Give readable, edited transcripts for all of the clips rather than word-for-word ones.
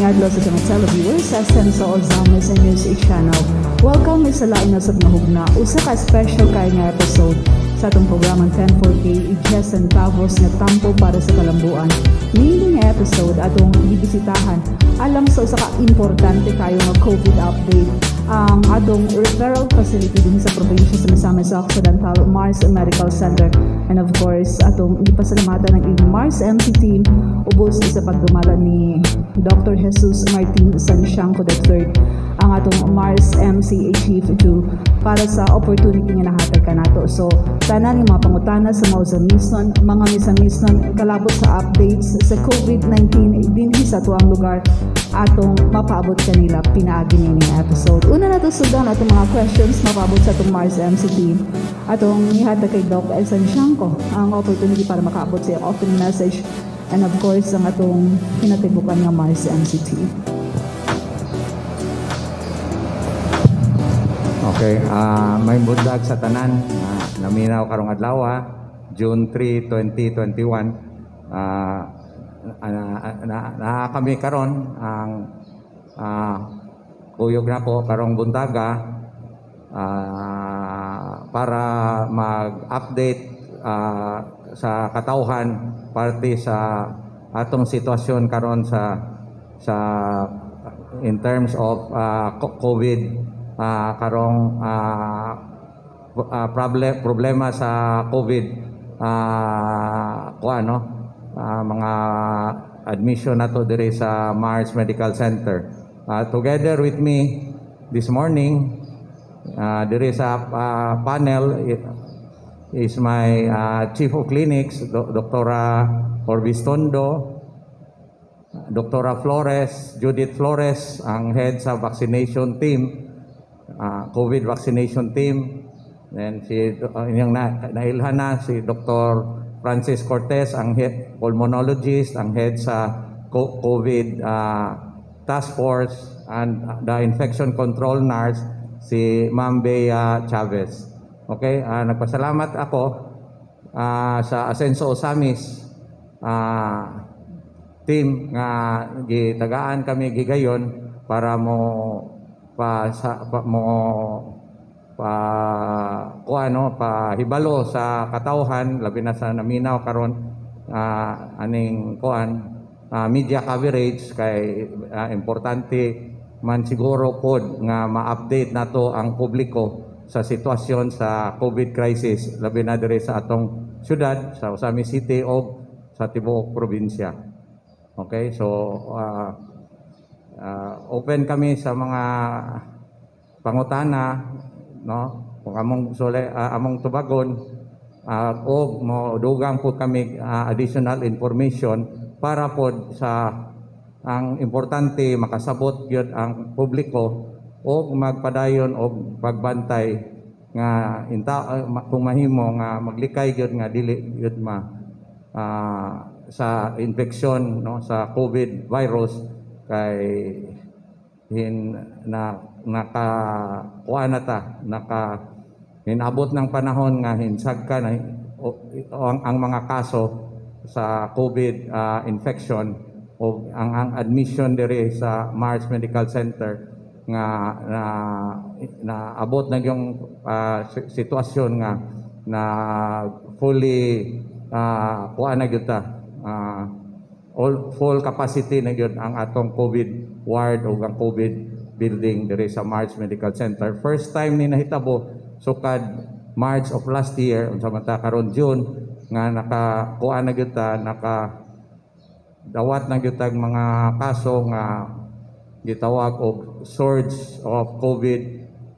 adlaw sa mga televiewers sa Senso Alzheimer's and News Channel. Welcome sa lain na sa hugna usa ka special kay nga episode sa atong programang 10-4K Iglesia Centavos nga tampo para sa kalambuan. Niini nga episode atong bibisitahan alam sa usa ka importante kayo nga COVID update ang atong referral facility din sa probinsya sa Misamis Occidental Mars Medical Center, and of course atong ipasalamatan ng Mars MC team ubos sa pagdumala ni Dr. Jesus Martin Santiago III, ang atong Mars MC Chief 2 para sa opportunity nga nahatag kanato. So tanan ng mga pangutana sa mga misamisnon kalabot sa updates sa COVID-19 dinhi sa tuang lugar atong mapaabot kanila pinaagi ni episode. Una na to sudan atong mga questions mapaabot sa atong Mars MC team. Atong ihatag kay Doc Santiago ang opportunity para makaabot sa opening message, and of course ang atong kinatibukan nga Mars MC team. Okay, may bundag sa tanan, naminaw karong adlaw, June 3, 2021. Kami karon ang kuyog na ko karong buntaga para mag-update sa katawhan parte sa atong sitwasyon karon sa in terms of COVID. Karong problema sa COVID, mga admission na to dire sa Mars Medical Center. Together with me this morning, dire sa panel is my Chief of Clinics, Dr. Orbistondo, Dr. Flores, Judith Flores, ang head sa vaccination team, COVID vaccination team. And yung nailhan na si Dr. Francis Cortez, ang head pulmonologist, ang head sa COVID task force, and the infection control nurse si Ma'am Bea Chavez. Okay, nagpasalamat ako sa Asenso Osamis team nga gitagaan kami gigayon para pahibalo sa katawhan labi na sa naminaw karon aning media coverage kay importante man siguro pod nga ma-update nato ang publiko sa sitwasyon sa COVID crisis labi na dire sa atong syudad sa Osamis City o sa tibuok probinsya. Okay, so open kami sa mga pangutana, no? Kung among tubagon, o mo dugang po kami additional information para po sa ang importante makasabot gyud ang publiko o magpadayon og pagbantay nga kung mahimo nga maglikay gyud nga dili gyud sa infeksyon, no, sa COVID virus kay hinabot ng panahon nga hinsagka na ang mga kaso sa COVID infection o ang admission dire sa Mars Medical Center nga abot na yung sitwasyon nga na fully full capacity na yun ang atong COVID ward o ang COVID building dire sa Mars Medical Center. First time ni nahitabo sukad March of last year unsa man ta karon June nga nakakuha na gyud ta dawat na gyud tag mga kaso nga gitawag og surge of COVID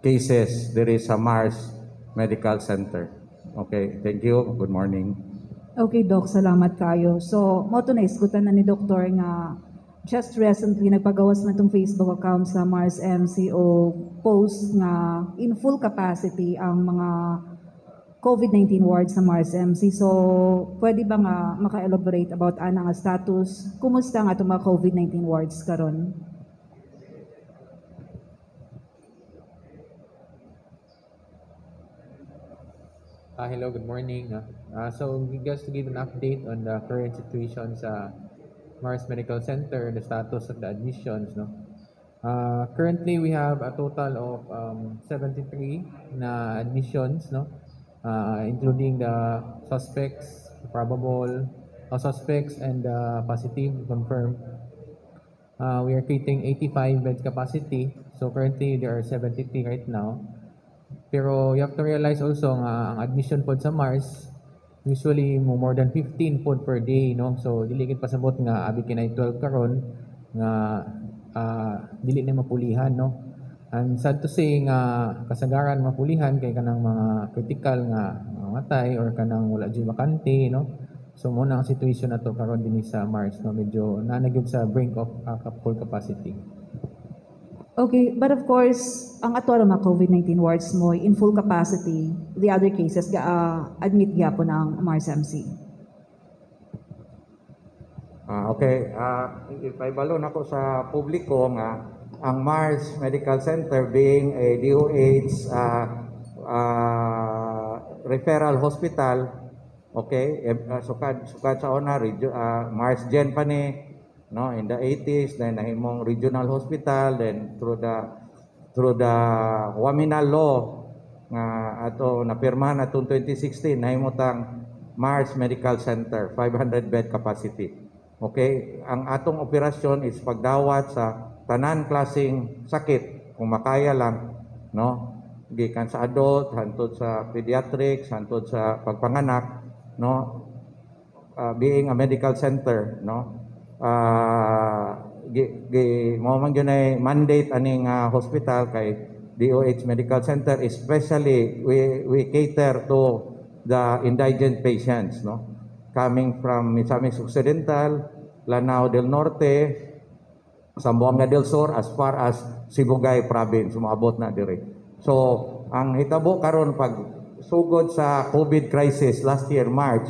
cases dire sa Mars Medical Center. Okay, thank you. Good morning. Okay, Doc, salamat kayo. So, mo to na isgutan na ni Doktor nga just recently nagpagawas man tong Facebook account sa Mars MC o post nga in full capacity ang mga COVID-19 wards sa Mars MC. So, pwede ba nga maka-elaborate about nga status? Kumusta nga itong mga COVID-19 wards karon? Hello, good morning. So just to give an update on the current situation sa Mars Medical Center, the status of the admissions, no? Currently, we have a total of 73 na admissions, no? Including the suspects, probable suspects, and positive confirmed. We are treating 85 bed capacity. So currently, there are 73 right now. Pero you have to realize also nga ang admission pod sa Mars usually more than 15 pod per day, no? So dili gid pasabot nga abi kinay 12 karon nga dili na mapulihan, no? And sad to say nga kasagaran mapulihan kay kanang mga critical nga matay or kanang wala jud bakante, no? So mo na ang situation na to karon dinhi sa Mars, no? Medyo nanagid sa brink of full capacity. Okay, but of course, ang ato mga COVID-19 wards mo in full capacity, the other cases admit gyapon ang Mars MC. Okay, ipaibalon ako sa publiko nga ang Mars Medical Center being a DOH referral hospital, okay, sukad sa una Mars Gen pa ni, no, in the 80s, then nahimong regional hospital, then through the Waminal law nga ato napirmahan atong 2016 nahimutang Mars Medical Center 500 bed capacity. Okay, ang atong operasyon is pagdawat sa tanan klaseng sakit kung makaya lang, no, gikan sa adult hantod sa pediatrics hantod sa pagpanganak, no, being a medical center, no. Mo man yun ay mandate aning hospital kay DOH Medical Center, especially we cater to the indigent patients, no, coming from Misamis Occidental, Lanao del Norte, Zamboanga del Sur, as far as Sibugay province, sumaabot na dire. So ang hitabo karon pag sugod sa COVID crisis last year March,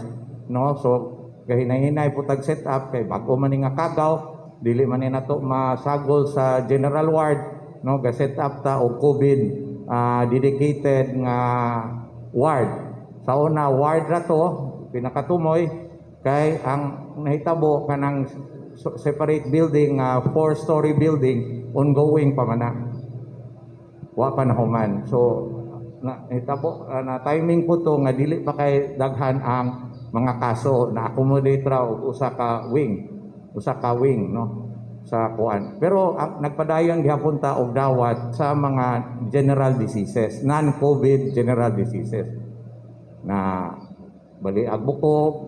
no, so kahinay-hinay po tag set up kay bago man nga kagaw dili man na to masagol sa general ward, no, ga set up ta og COVID dedicated nga ward. Sa una ward ra to pinakatumoy kay ang nahitabo kanang separate building 4-story building ongoing pa man na wa pa nahuman. So nahitabo na timing po to nga dili pa kay daghan ang mga kaso na accommodate raw usa ka wing, no, sa kuan. Pero nagpadayon gihapon ta og dawat sa mga general diseases, non-COVID general diseases na baliag buko,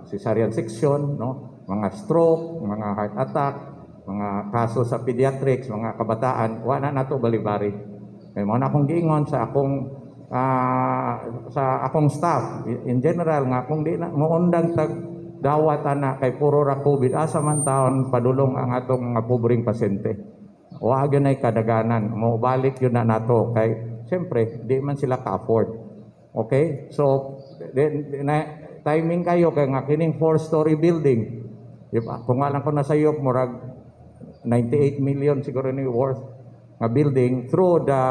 cesarean section, no, mga stroke, mga heart attack, mga kaso sa pediatrics, mga kabataan, wa na nato balibari. Kay mo na akong giingon sa akong staff in general nga kung di na moundang tag dawat ana kay puro ra COVID asa man taon padulong ang atong mga pobreng pasyente. Wa gyud nay kadaganan mo balik yun na nato kay siyempre di man sila ka-afford. Okay? So timing kayo kay nga kining 4-story building. Kung nga lang ko nasayop murag 98 million siguro ni worth nga building through the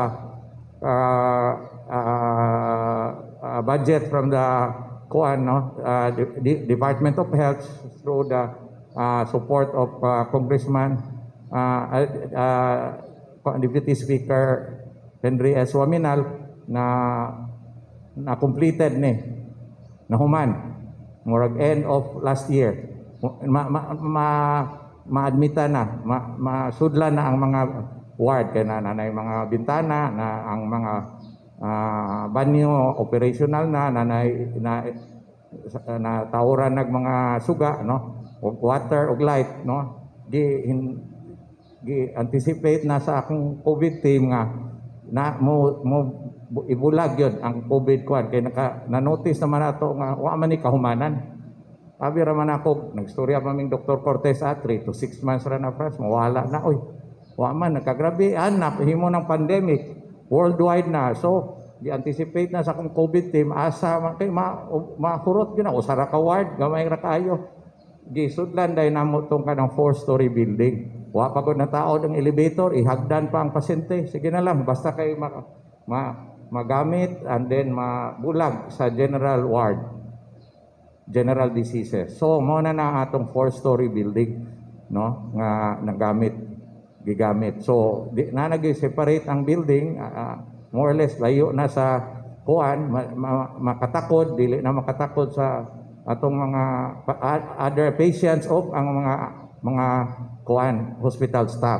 budget from the Department of Health through the support of Congressman Deputy Speaker Henry S. Waminal na completed ni nahuman murag end of last year maadmita na masudlan na ang mga ward kay nanay mga bintana na ang mga banyo operational na tawuran nag mga suga, no, og water og light, no, gi anticipate na sa akong COVID team nga na mo ibulag yun ang COVID kuan kay na-notice naman nato nga wa man ni kahumanan. Abi ra man ako nagstorya pa ming Dr. Cortez 3 to 6 months ra na pras mawala na oy. Wa man nakagrabe anak himo ng pandemic worldwide na. So gi-anticipate na sa akong COVID team asa man kay mahurot gyud na usara ka ward gamay ra kaayo. Gisudlan day namo tong kanang 4-story building. Wa pa gud na tao ang elevator ihagdan pa ang pasyente. Sige na lang basta kay magamit and then mabulag sa general ward. general diseases. So mo na atong 4-story building, no, nga gigamit. So na nag-separate ang building, more or less layo na sa kuan, makatakod, dili na makatakod sa atong mga other patients o ang mga kuan hospital staff.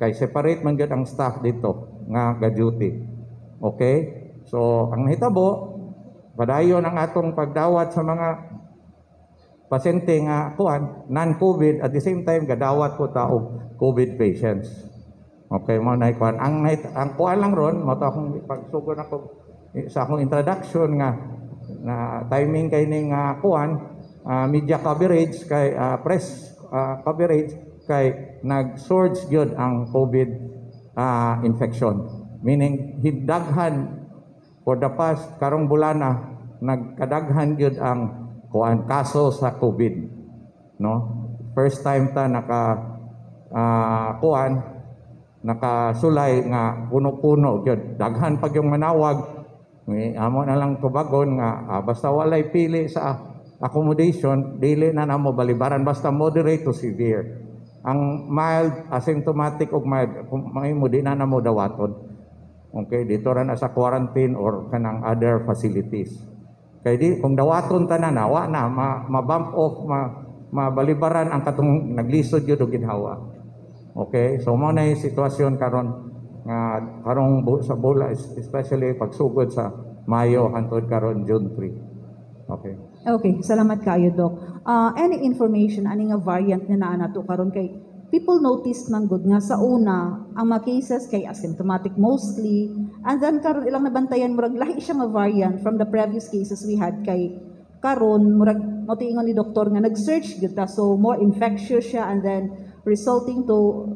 Kay separate man gyud ang staff dito nga ga-duty. Okay? So ang hitabo padayon ang atong pagdawat sa mga pasyente nga kuan non-COVID, at the same time gadawat po ta og COVID patients. Okay mo na kuan ang kuan lang ron mo ta akong pagsugod ako sa akong introduction nga na timing kay ning kuan media coverage kay press coverage kay nag-surge gyud ang COVID infection, meaning hidaghan for the past karong bulana nagkadaghan gyud ang kuan kaso sa COVID, no? First time ta nakasulay nga puno-puno gyud, daghan pag yung manawag. Amo na lang tubagon nga basta walay pili sa accommodation dili na namo balibaran, basta moderate to severe. Ang mild, asymptomatic ug mild mahimo di na namo dawaton. Okay, dito ra na sa quarantine or kanang other facilities. Kay di kung dawaton tanan wa na ma-bump off, mabalibaran ang katong naglisod gyud og ginhawa. Okay, so mo na yung sitwasyon karon nga karong sa bola, especially pagsugod sa Mayo hangtod karon June 3. Okay. Okay, salamat kaayo, Doc. Any information ani nga variant na nato karon kay people noticed man gud nga sa una ang mga cases kay asymptomatic mostly, and then karon ilang nabantayan murag lahi siya nga variant from the previous cases we had kay karon murag motiingon ni doktor nga nag-surge gyud ta, so more infectious siya and then resulting to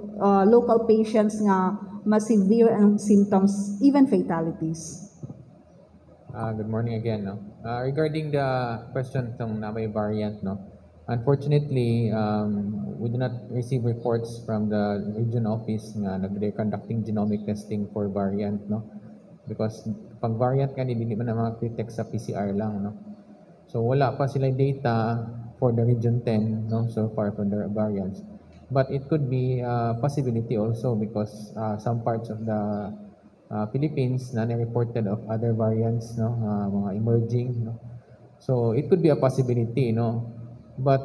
local patients nga mas severe ang symptoms, even fatalities. Good morning again. No? Regarding the question tong na may variant, no? Unfortunately, we do not receive reports from the region office nga they're conducting genomic testing for variant, no? Because pag variant ka hindi man na ma-detect sa PCR lang, no? So wala pa sila data for the region 10, no? So far for the variants. But it could be a possibility also because some parts of the Philippines na reported of other variants, no, mga emerging, no. So it could be a possibility, no. But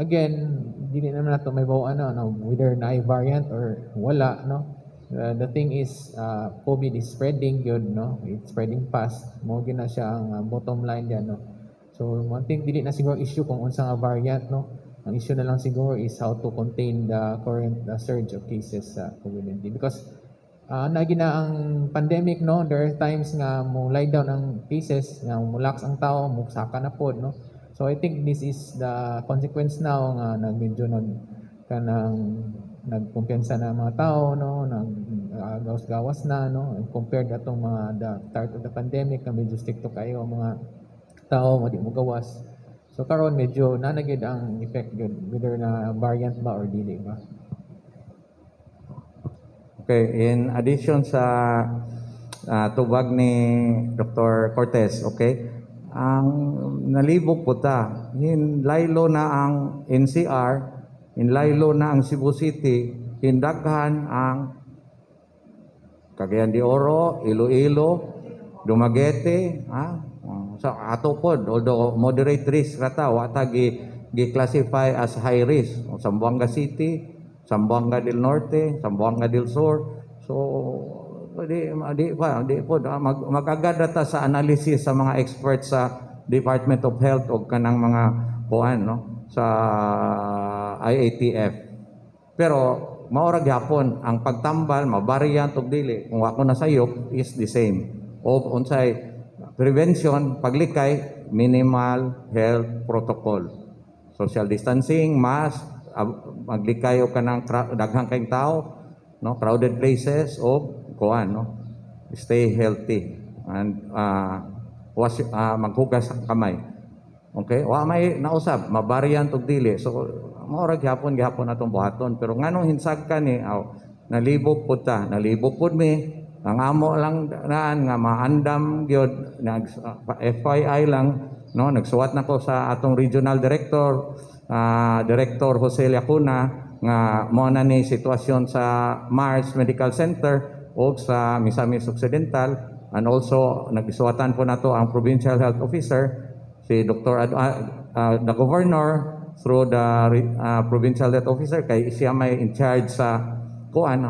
again, dili naman nato may bawaan no, whether na variant or wala, no. The thing is COVID is spreading good, no. It's spreading fast. Mo gina siya ang bottom line diyan, no. So one thing dili na siguro issue kung unsa nga variant, no. Ang issue na lang siguro is how to contain the current surge of cases sa COVID-19 because nagina ang pandemic, no, there are times nga mo lie down ang cases nga mulax ang tao, mo saka na pod, no. So I think this is the consequence now nga medyo nagkumpiyansa na mga tao, no, gawas-gawas na, no, compared atong mga the start of the pandemic na medyo stricto kayo mga tao, madi mo gawas. So karon medyo nanagid ang effect good whether na variant ba or dili ba. Okay, in addition sa tubag ni Dr. Cortez, okay, ang nalibog po ta, laylo na ang NCR, laylo na ang Cebu City, hindaghan ang Cagayan de Oro, Iloilo, Dumaguete, so ato pod, although moderate risk rata, wata gi-classify as high risk, Zamboanga City, Zamboanga del Norte, Zamboanga del Sur. So di po mag-agad ta sa analysis sa mga experts sa Department of Health o kanang mga kuan, no, sa IATF. Pero maura gyapon ang pagtambal mabariant og dili kung ako na sayop is the same. O unsay prevention, paglikay, minimal health protocol, social distancing, mask, maglikay o kanang daghang kayong tao, no, crowded places o kuan, no, stay healthy and maghugas ang kamay. Okay, wa may nausab mabariant og dili, so maura gyapon atong buhaton. Pero nganong hinsag ka ni nalibog pud ta, nalibog pud mi. Ang amo lang naan nga maandam gyud nag FYI lang no, nagsuwat na ko sa atong regional director, Director Jose Lacuna, nga mo na ni sitwasyon sa Mars Medical Center o sa Misamis Occidental, and also nagisuwatan po nato ang Provincial Health Officer, si Dr. The Governor through the Provincial Health Officer, kay siya may in charge sa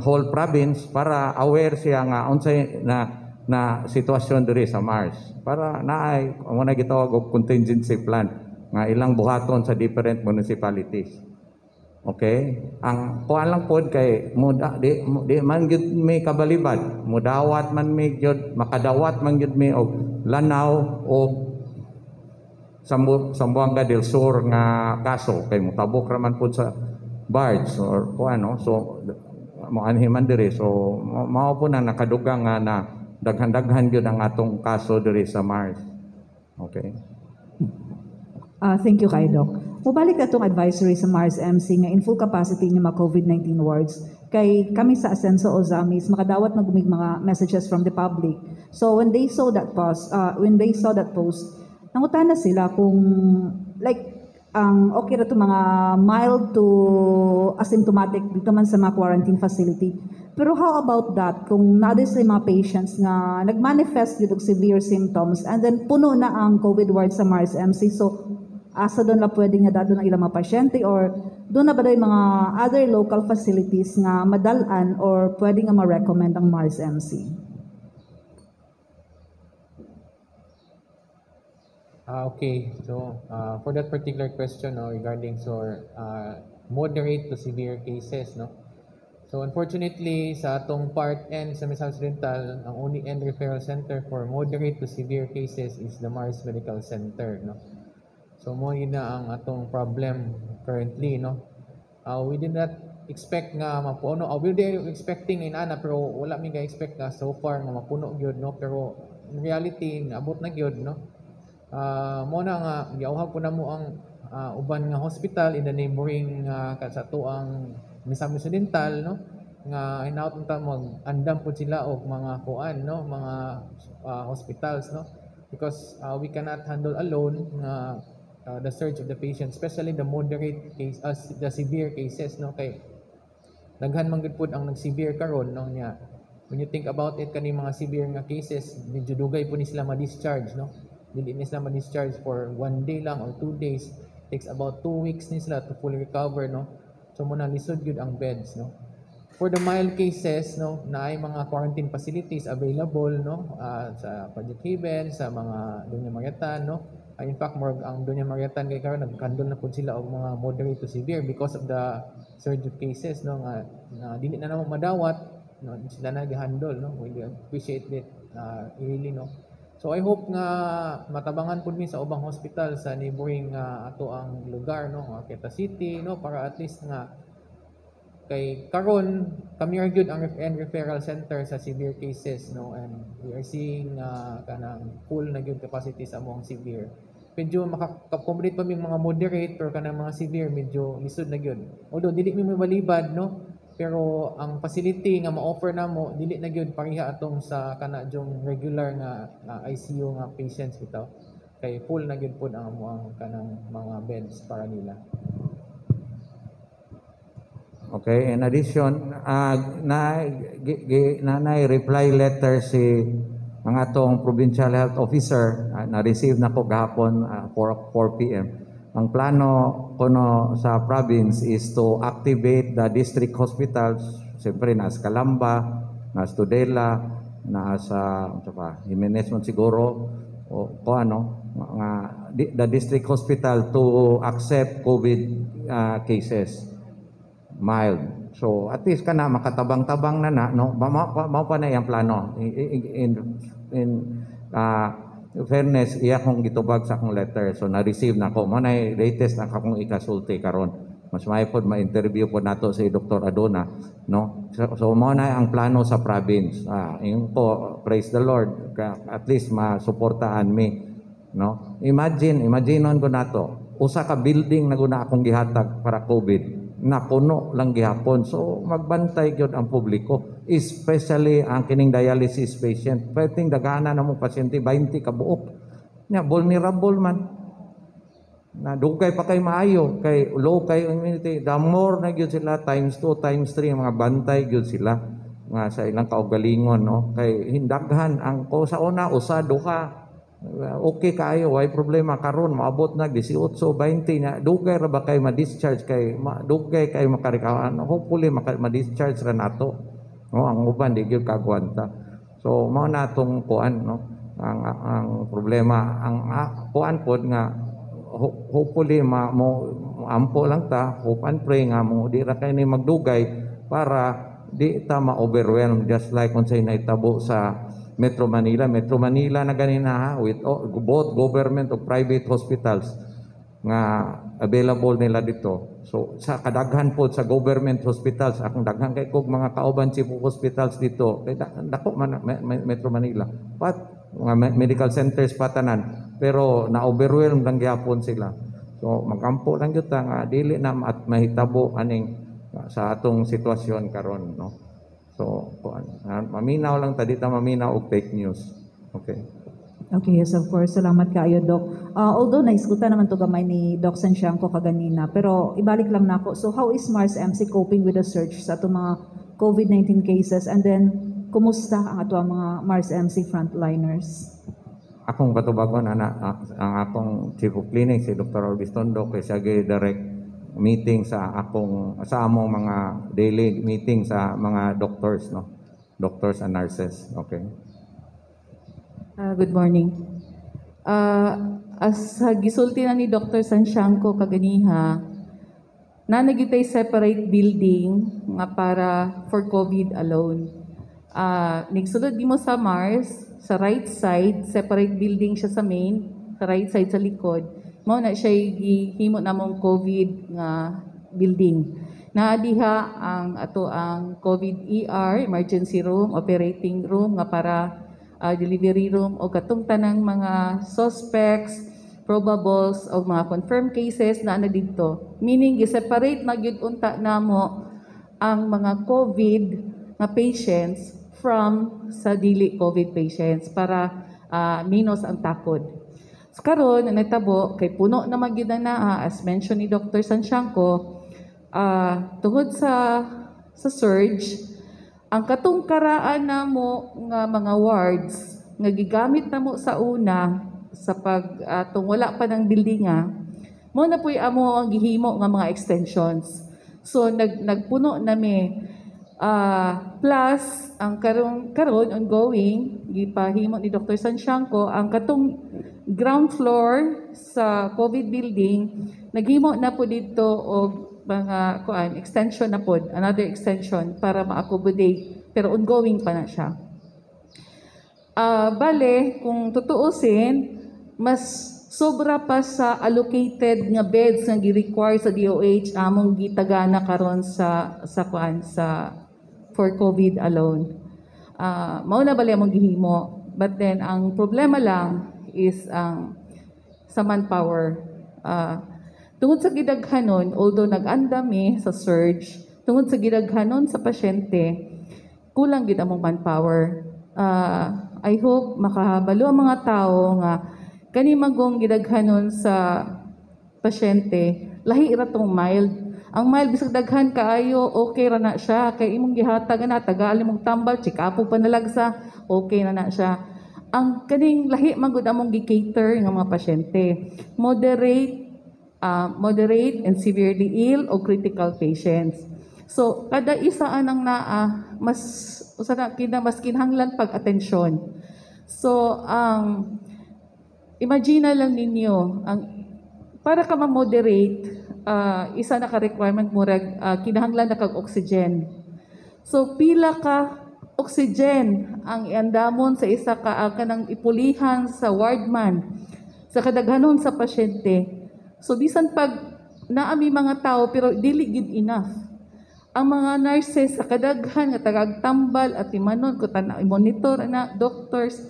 whole province para aware siya nga unsay na sitwasyon diri sa Mars, para naay muna gitawag og contingency plan nga ilang buhaton sa different municipalities. Okay? Ang kuan lang pod kay di man gyud may kabalibad, mudawat man may gyud, makadawat man gyud may og Lanao o Zamboanga del Sur nga kaso kay mutabok ra man pod sa barge or kuan, no? So mo anhiman diri, so mao po na nakadugang nga na daghan-daghan gyud ang atong kaso diri sa Mars. Okay? Thank you kay Doc. Mubalik na itong advisory sa Mars MC nga in full capacity niya mga COVID-19 wards. Kay kami sa Asenso Ozamis, makadawat na gumig mga messages from the public. So when they saw that post, nangutan na sila kung like okay na ito mga mild to asymptomatic dito man sa mga quarantine facility. Pero how about that kung na-others sa mga patients nga nag-manifest with severe symptoms and then puno na ang COVID ward sa Mars MC? So asa doon na pwede nga dado ng ilang mga pasyente, or doon na ba yung mga other local facilities nga madalan or pwede nga ma-recommend ang Mars MC? Okay, so for that particular question regarding moderate to severe cases, no? So unfortunately sa atong part N sa Misamis Occidental, ang only end referral center for moderate to severe cases is the Mars Medical Center, no? So mo yun na ang atong problem currently, no? We did not expect nga mapuno. We were expecting inana pero wala mi ga-expect nga so far nga mapuno gyud, no? Pero in reality naabot na gyud, no? Mo na nga giawhag po na mo ang uban nga hospital in the neighboring sa tuang Misamis Occidental, no? Nga hinaut unta mag-andam po sila og mga kuan, no? Mga hospitals, no? Because we cannot handle alone the surge of the patients, especially the moderate case, the severe cases, no? Kay daghan man gud pud ang nag-severe karon, no? Nya when you think about it, kani mga severe nga cases medyo dugay po ni sila ma-discharge, no? Dili ni sila ma-discharge for 1 day lang or 2 days. Takes about 2 weeks ni sila to fully recover, no? So muna lisod gyud ang beds, no? For the mild cases, no, naay mga quarantine facilities available, no, sa Project Haven, sa mga Doña Mariatan, no. In fact, more ang Doña Mariatan kay karon nagkandol na pud sila og mga moderate to severe because of the surge of cases, no, nga dili na namo madawat, no, sila na gi-handle, no. We appreciate it really, no. So I hope nga matabangan pud mi sa ubang hospital sa neighboring ato ang lugar, no, Quezon City, no, para at least nga kay karon kami are good ang referral center sa severe cases, no, and we are seeing kanang full na good capacity sa among severe. Medyo maka-accommodate pa mi mga moderate pero kanang mga severe medyo lisod na gyud. Although dili mi mabalibad, no, pero ang facility nga ma-offer namo dili na gyud pareha atong sa kana jong regular nga ICU nga patients bitaw. Kay full na gyud pud ang among kanang mga beds para nila. Okay, in addition, na reply letter si ang atong Provincial Health Officer, na-receive na ko gahapon 4 p.m. Ang plano kuno sa province is to activate the district hospitals, siyempre na sa Calamba, na sa Tudela, na sa Jimenez man siguro, o ano, the district hospital to accept COVID cases. Mild. So at least kana makatabang-tabang na no, mao pa na yang plano. In fairness, iya kong gitubag sa akong letter, so na-receive na ko. Mo na latest na akong ikasulti karon. Mas may pod ma-interview po nato si Dr. Adona, no. So mo na ang plano sa province. Yung po, praise the Lord, at least masuportahan mi, no. Imagineon ko nato, usa ka building na guna akong gihatag para COVID. Napuno lang gihapon. So magbantay gyud ang publiko, especially ang kining dialysis patient. Pwedeng dagana na mong pasyente 20 ka buok. Nya vulnerable man. Na dugay pa kay maayo kay low kay immunity, the more na gyud sila times 2 times 3 mga bantay gyud sila nga sa ilang kaugalingon, no, kay hindaghan ang ko sa una usa duha okay kayo, way problema. Karon maabot na 18 20 na dugay ra ba kay ma-discharge kay dugay kay makarikawan, hopefully ma-discharge ra nato, no, ang uban di gyud kagwanta. So mao na tong kuan, no, ang problema ang kuan pod nga hopefully mo ampo lang ta, hope and pray nga mo di ra kay ni magdugay para di ta ma-overwhelm, just like kung say naitabo sa Metro Manila na ganina, with both government o private hospitals nga available nila dito. So sa kadaghan po sa government hospitals, akong daghan kay kog mga kauban chief hospitals dito kay dako man Metro Manila, but mga medical centers patanan, pero na-overwhelm lang gyapon sila. So magampo lang gyud ta nga dili na at mahitabo aning sa atong sitwasyon karon, no. So maminaw lang ta, di ta maminaw og fake news. Okay. Okay, yes, of course. Salamat kaayo, Doc. Although naiskuta naman to gamay ni Doc Santiago kaganina, pero ibalik lang nako. So how is Mars MC coping with the surge sa atong mga COVID-19 cases, and then kumusta ang ato mga Mars MC frontliners? Akong katubagon ang akong chief of clinic si Dr. Orbis Tondo kay siya direct meeting sa among mga daily meeting sa mga doctors, no, doctors and nurses. Okay. Good morning. As gisulti na ni Dr. Santiago kaganiha, na nagitay separate building nga para for COVID alone. Nagsulod di mo sa Mars, sa right side, separate building siya sa main, sa right side sa likod. Mao na siya gihimo namong COVID nga building. Naadiha ang COVID ER, emergency room, operating room nga para delivery room o katong tanang mga suspects, probables o mga confirmed cases na dito. Meaning gi-separate na gyud unta namo ang mga COVID nga patients from sa dili COVID patients para minus ang takod. So, karon natabo kay puno na magyud na as mentioned ni Dr. Santiago, tungod sa surge, ang katong karaan namo nga mga wards nga gigamit namo sa una sa tung wala pa ng buildinga, mo na puy amo ang gihimo nga mga extensions. So nagpuno nami. Plus, ang karon ongoing, gipahimo ni Dr. Santiago, ang katong ground floor sa COVID building, naghimo na po dito og mga extension na po, another extension para ma-accommodate, pero ongoing pa na siya. Bale, kung tutuusin, mas sobra pa sa allocated nga beds nga gi-require sa DOH among gitagana karon sa for COVID alone. Mao na bali among gihimo, but then ang problema lang is sa manpower. Tungod sa gidaghanon, although nag-andami sa surge, tungod sa gidaghanon sa pasyente, kulang gid among manpower. I hope makahabalo ang mga tao nga kani magong gidaghanon sa pasyente, lahi ra tong mild. Ang mild bisag daghan kaayo, okay ra na siya. Kay imong gihatag na tagaan imong tambal, check up pa nalagsa, okay na siya. Ang kaning lahi magud among gi-cater nga mga pasyente, moderate and severely ill o critical patients. So kada isa anang mas kinahanglan pag-atensyon. So imagine lang ninyo, para ka ma-moderate, isa na ka-requirement mo kinahanglan na kag-oxygen. So pila ka oxygen ang iandamon sa isa ka kanang ipulihan sa wardman sa kadaghanon sa pasyente. So bisan pag naami mga tao pero dili gid enough. Ang mga nurses sa kadaghan nga tagagtambal at imanon ko monitor na doctors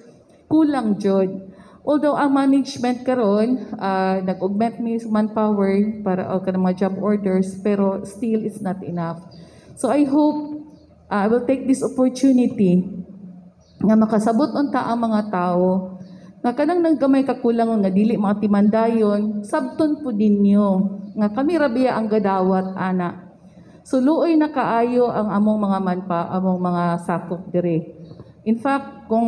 kulang jud. Although ang management karon nag-augment mi manpower para kanang mga job orders, pero still it's not enough. So I hope I will take this opportunity nga makasabot unta ang mga tao Nga kanang naggamay kakulang nga dili mga timandayon, sabton po ninyo. Nga kami rabiya ang gadawat, ana. Suluoy na kaayo ang among mga among mga sakop dire. In fact, kung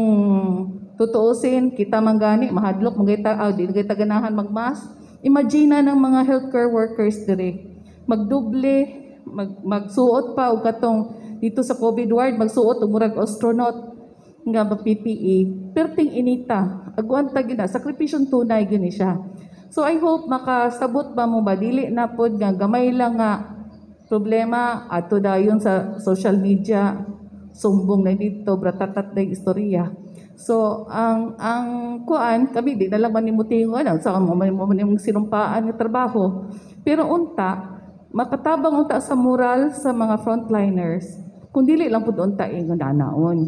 tutuusin, kita manggani, mahadlok, di kita ganahan magmas, imagine ng mga healthcare workers dire. Magduble, magsuot pa, o katong dito sa COVID ward, magsuot, umurag astronaut, nga ba PPE, perting inita, aguan ta gina, sakripisyon tunay gini siya. So I hope makasabot ba mo ba, dili na pod nga gamay lang nga problema ato dayon sa social media, sumbong na dito, bratatat na istorya. So ang kuan, kami di na lang manimutingon, sa mong sinumpaan ng trabaho. Pero unta, makatabang unta sa moral sa mga frontliners, kung dili lang pod unta ingon nanaon.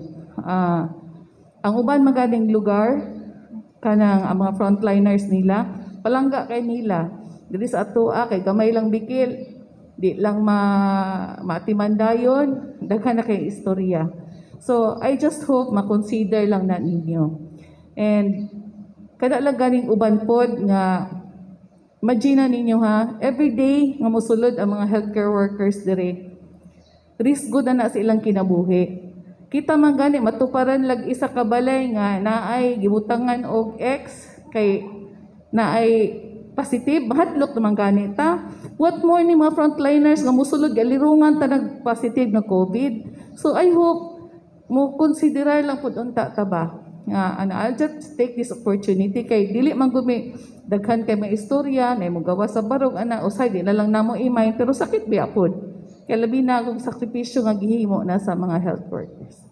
Ang uban magaling lugar kanang ang mga frontliners nila palangga kay nila dili sa ato kay gamay lang bikil di lang matimandayon daghan na kay istorya. So I just hope ma-consider lang na ninyo, and kada lang ganing uban pod nga imagine ninyo ha, everyday nga mosulod ang mga healthcare workers dire, risk good na sa ilang kinabuhi. Kita man gani matuparan lag isa ka balay nga naay gibutangan og X kay naay positive, hadlok naman gani ta. What more ni mga frontliners nga musulod galirungan ta nag positive na COVID. So I hope mo consider lang pud unta ta ba nga I'll just take this opportunity kay dili man gumi daghan kay may istorya na mo gawa sa barog usay di na lang namo imay, pero sakit biya pod. Kaya labi na akong sakripisyo nga gihimo na sa mga health workers.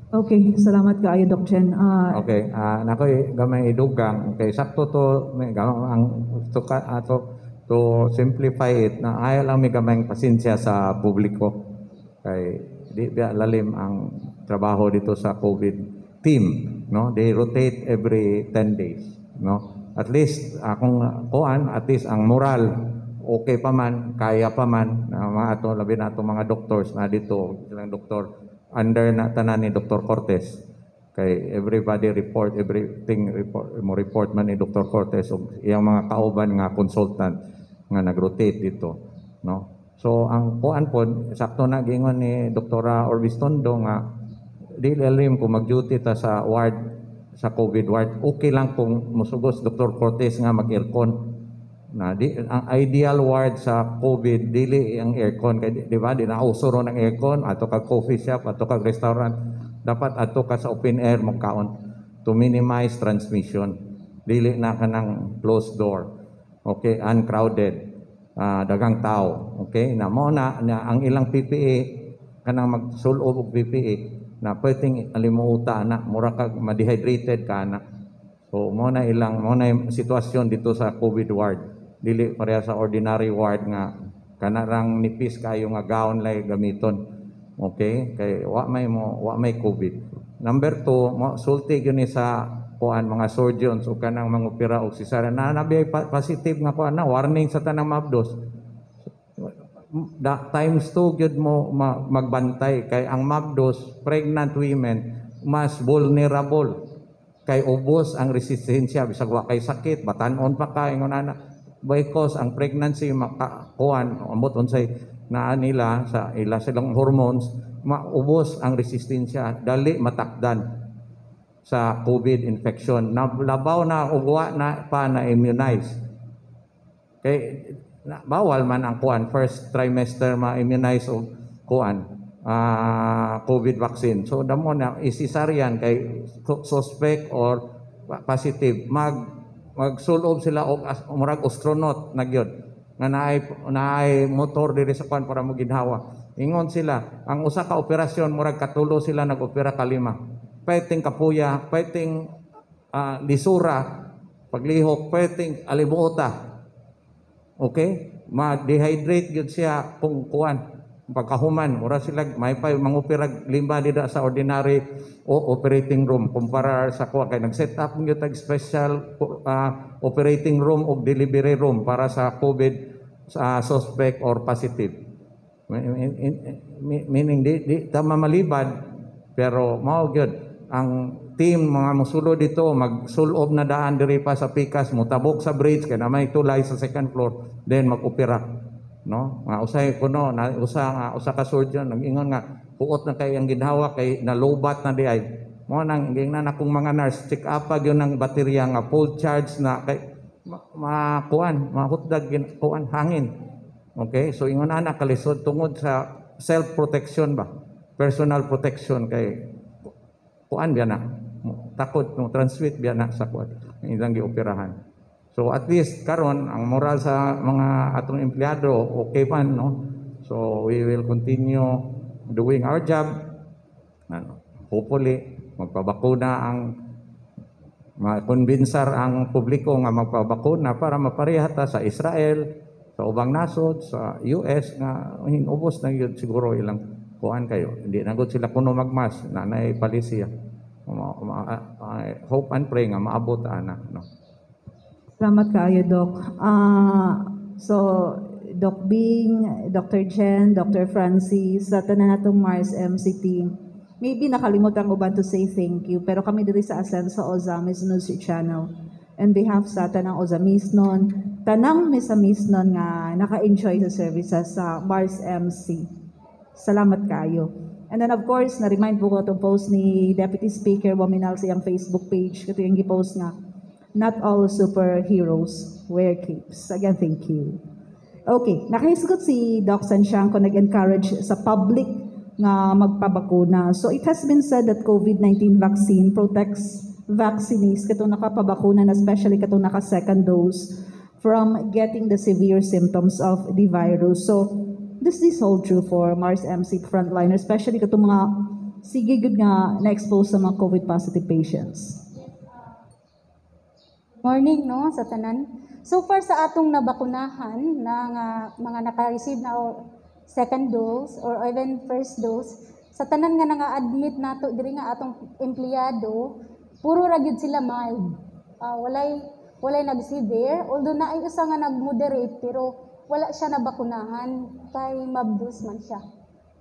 Okay, salamat kaayo, Doc Jen. Okay, nakoy gamay idugang. Okay, sakto to may ang to simplify it na ayaw lang may gamay pasensya sa publiko. Kay di biya lalim ang trabaho dito sa COVID team, no? They rotate every 10 days, no? At least akong kuan, at least ang moral okay pa man, kaya pa man, mga ato, labi na itong mga doctors na dito, silang doktor, under na tanan ni Dr. Cortez. Kay everybody report, everything report man ni Dr. Cortez, o iyang mga kauban nga consultant nga nag-rotate dito. No? So, ang kuan po, sakto na gingon ni Dr. Orbistondo nga, di alim kung mag-duty ta sa ward, sa COVID ward, okay lang kung musugos Dr. Cortez nga mag-aircon. Na ang ideal ward sa COVID dili ang aircon kay di ba di na usuro ng aircon ato kag coffee shop ato kag restaurant, dapat ato ka sa open air magkaon to minimize transmission, dili na kanang closed door, okay, uncrowded, dagang tao, okay, na mo na ang ilang PPE kanang magsulob og PPE na pwedeng alimuota na mura kag ma-dehydrated ka na. So mo na yung sitwasyon dito sa COVID ward, dili pareha sa ordinary ward nga kanarang nipis kayo nga gown lay gamiton, okay, kay wa may COVID. Number 2, mo sulti gyud ni sa kuan mga surgeons o kanang mangopera og cesarean na nabiyay positive nga kuan na warning sa tanang mabdos. Times 2 gyud mo magbantay kay ang mabdos pregnant women mas vulnerable kay ubos ang resistensya bisag wa kay sakit batan-on pa kay ngunana because ang pregnancy makakuan amot unsay naa nila sa ila silang hormones, maubos ang resistensya, dali matakdan sa COVID infection. Labaw na ugwa na pa na immunize. Kay bawal man ang kuan first trimester ma-immunize og kuan COVID vaccine. So damo na isisaryan kay suspect or positive magsulob sila og murag astronaut na gyud nga naay motor diri sa kuan para mo ginhawa. Ingon sila ang usa ka operasyon murag katulo sila nag-opera kalima. Pwedeng kapuya, pwedeng lisura, paglihok, pwedeng alimuota. Okay? Ma-dehydrate gyud siya kung kuan pagkahuman ora sila may pa mangopera limba dida sa ordinary operating room kumpara sa kuha kay nag-set up gyud tag special operating room o delivery room para sa COVID suspect or positive, meaning di tama malibad pero mao gyud ang team mga musulod dito magsulob na daan diri pa sa pikas, mutabok sa bridge kay na may tulay sa second floor, then mag-opera, no? Nga usay kuno na usa ka surgeon nag-ingon nga puot na kay ang ginhawa kay nalobat na di ay mo nang gingnan akong mga nurse check up gyud ng baterya nga full charge na kay mahutdag kuan hangin. Okay, so ingon ana kalisod tungod sa self protection ba, personal protection kay kuan biya na takot no transmit biya na sa kuan ilang gioperahan. So at least karon ang moral sa mga atong empleyado okay pa, no? So we will continue doing our job. Hopefully magpabakuna ang makonbinsar ang publiko nga magpabakuna para maparehata sa Israel, sa ubang nasod, sa US nga hinubos na yun siguro ilang kuan kayo. Hindi na gud sila kuno magmas na nay palisiya. Hope and pray nga maabot ana, no. Salamat kaayo, Doc. So Doc Bing, Dr. Jen, Dr. Francis, sa tanan natong Mars MC team. Maybe nakalimutan ko ba to say thank you, pero kami diri sa Ascenso Ozamis News Channel, on behalf sa tanang Ozamisnon, tanang Misamisnon nga naka-enjoy sa services sa Mars MC. Salamat kayo. And then of course, na-remind po ko itong post ni Deputy Speaker Waminal sa iyang Facebook page. Ito yung gipost nga, not all superheroes wear capes. Again, thank you. Okay, nakahisgot si Doc Santiago nag-encourage sa public nga magpabakuna. So it has been said that COVID-19 vaccine protects vaccinees katong nakapabakuna na especially katong naka-second dose from getting the severe symptoms of the virus. So this is all true for Mars MC frontliner, especially katong mga sige good nga na-expose sa mga COVID positive patients. Morning, no, sa tanan. So far sa atong nabakunahan na mga naka-receive na second dose or even first dose, sa tanan nga nga-admit nato diri nga atong empleyado, puro ra gyud sila mild. Walay nag-severe, although na ay usa nga nag-moderate pero wala siya nabakunahan kay mabdus man siya.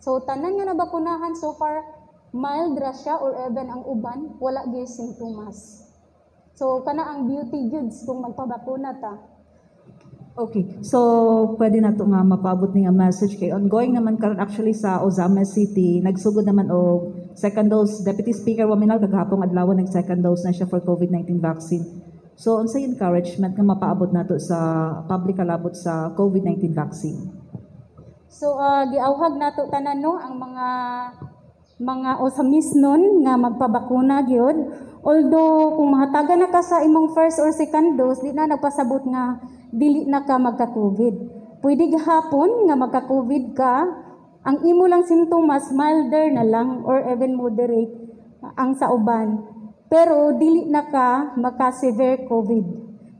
So tanan nga nabakunahan so far mild ra siya or even ang uban wala gyud simptomas. So kana ang beauty goods kung magpabakuna ta. Okay, so pwede na ito nga mapaabot nga message kay ongoing naman karon actually sa Ozames City, nagsugod naman og second dose. Deputy Speaker Waminal kagahapon adlaw nag second dose na siya for COVID-19 vaccine. So unsay encouragement nga mapaabot nato sa public kalabot sa COVID-19 vaccine? So giawhag nato tanan no ang mga Ozamisnon nga magpabakuna gyud. Although kung mahatagan na ka sa imong first or second dose, di na nagpasabot nga dili na ka magka-COVID. Pwede gahapon nga magka-COVID ka, ang imo lang sintomas milder na lang or even moderate ang sa uban. Pero dili na ka magka-severe COVID.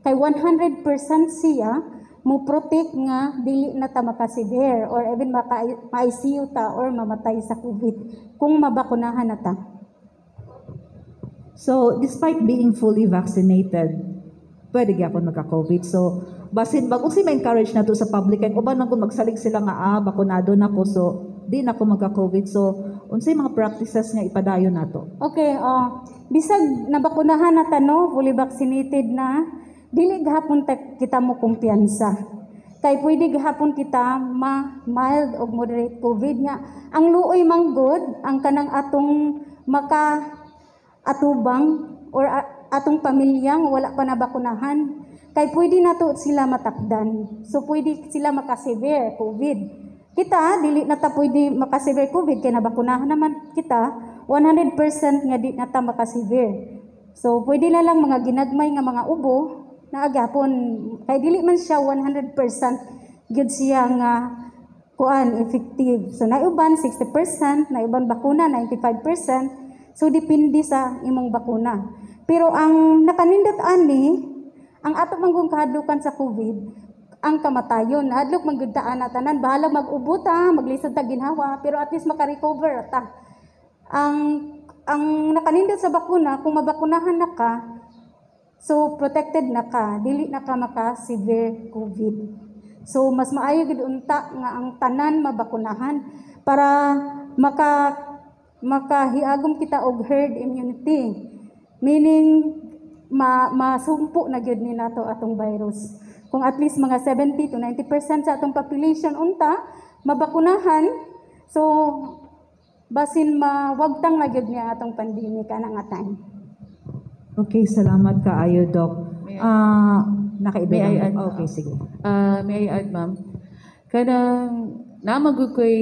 Kay 100% siya mo protect nga dili na ta magka-severe or even maka-ICU ta or mamatay sa COVID kung mabakunahan na ta. So, despite being fully vaccinated, pwede gyapon magka-COVID. So, basin bag unsay ma-encourage nato sa public kay uban man kung magsalig sila nga bakunado na ko so di na ko magka-COVID. So, unsay mga practices nga ipadayon nato? Okay, bisag nabakunahan na ta no, fully vaccinated na, dili gahapon kita mo kumpiyansa. Kay pwede gahapon kita mild o moderate COVID nga. Ang luoy manggod ang kanang atong atubang or atong pamilyang wala pa nabakunahan, kay pwede nato sila matakdan. So pwede sila makasevere COVID. Kita dili na ta pwede makasevere COVID kay nabakunahan naman kita 100% nga di na ta makasevere. So pwede na lang mga ginagmay nga mga ubo na agapon kay dili man siya 100% gyud siya nga effective. So naiuban 60%, naiuban bakuna 95%. So, depende sa imong bakuna. Pero ang nakanindot ani, ang ato manggong kahadlukan sa COVID, ang kamatayon. Hadlok manggudtaan na tanan, bahala mag-ubo ta, maglisod ta ginhawa, pero at least makarecover ta. Ang nakanindot sa bakuna, kung mabakunahan na ka, so protected na ka, dili na ka maka-severe COVID. So, mas maayo gid unta nga ang tanan mabakunahan para makahiagom kita og herd immunity. Meaning masumpo na gyud ni nato atong virus. Kung at least mga 70 to 90% sa atong population unta mabakunahan, so basin mawagtang na gyud niya atong pandemic ana nga time. Okay, salamat kaayo, Doc. May Nakaiba I lang. add? Okay, sige. May I add, ma'am? Kanang namagod ko'y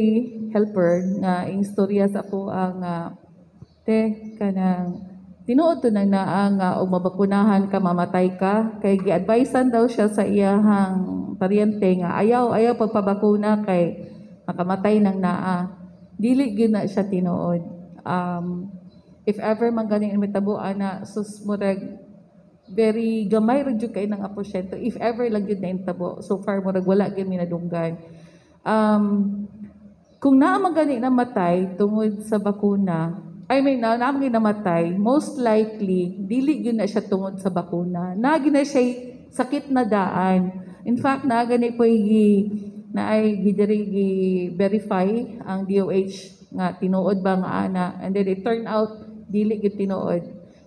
helper nga ang istorya sa ako ang kanang tinuod to nang naa nga og mabakunahan ka mamatay ka kay gi-advisean daw siya sa iyahang paryente nga ayaw pagpabakuna kay makamatay nang naa. Dili gyud na siya tinuod. If ever man ganing mitabo ana sus murag very gamay ra jud kay nang aposyento if ever lang gyud na intabo. So far murag wala gyud minadunggan. Kung naa man gani namatay tungod sa bakuna, naamang namatay, most likely, dili yun na siya tungod sa bakuna. Nagi na siya sakit na daan. In fact, nagani po na ay verify ang DOH nga tinuod ba nga ana. And then it turned out, dili yun tinuod.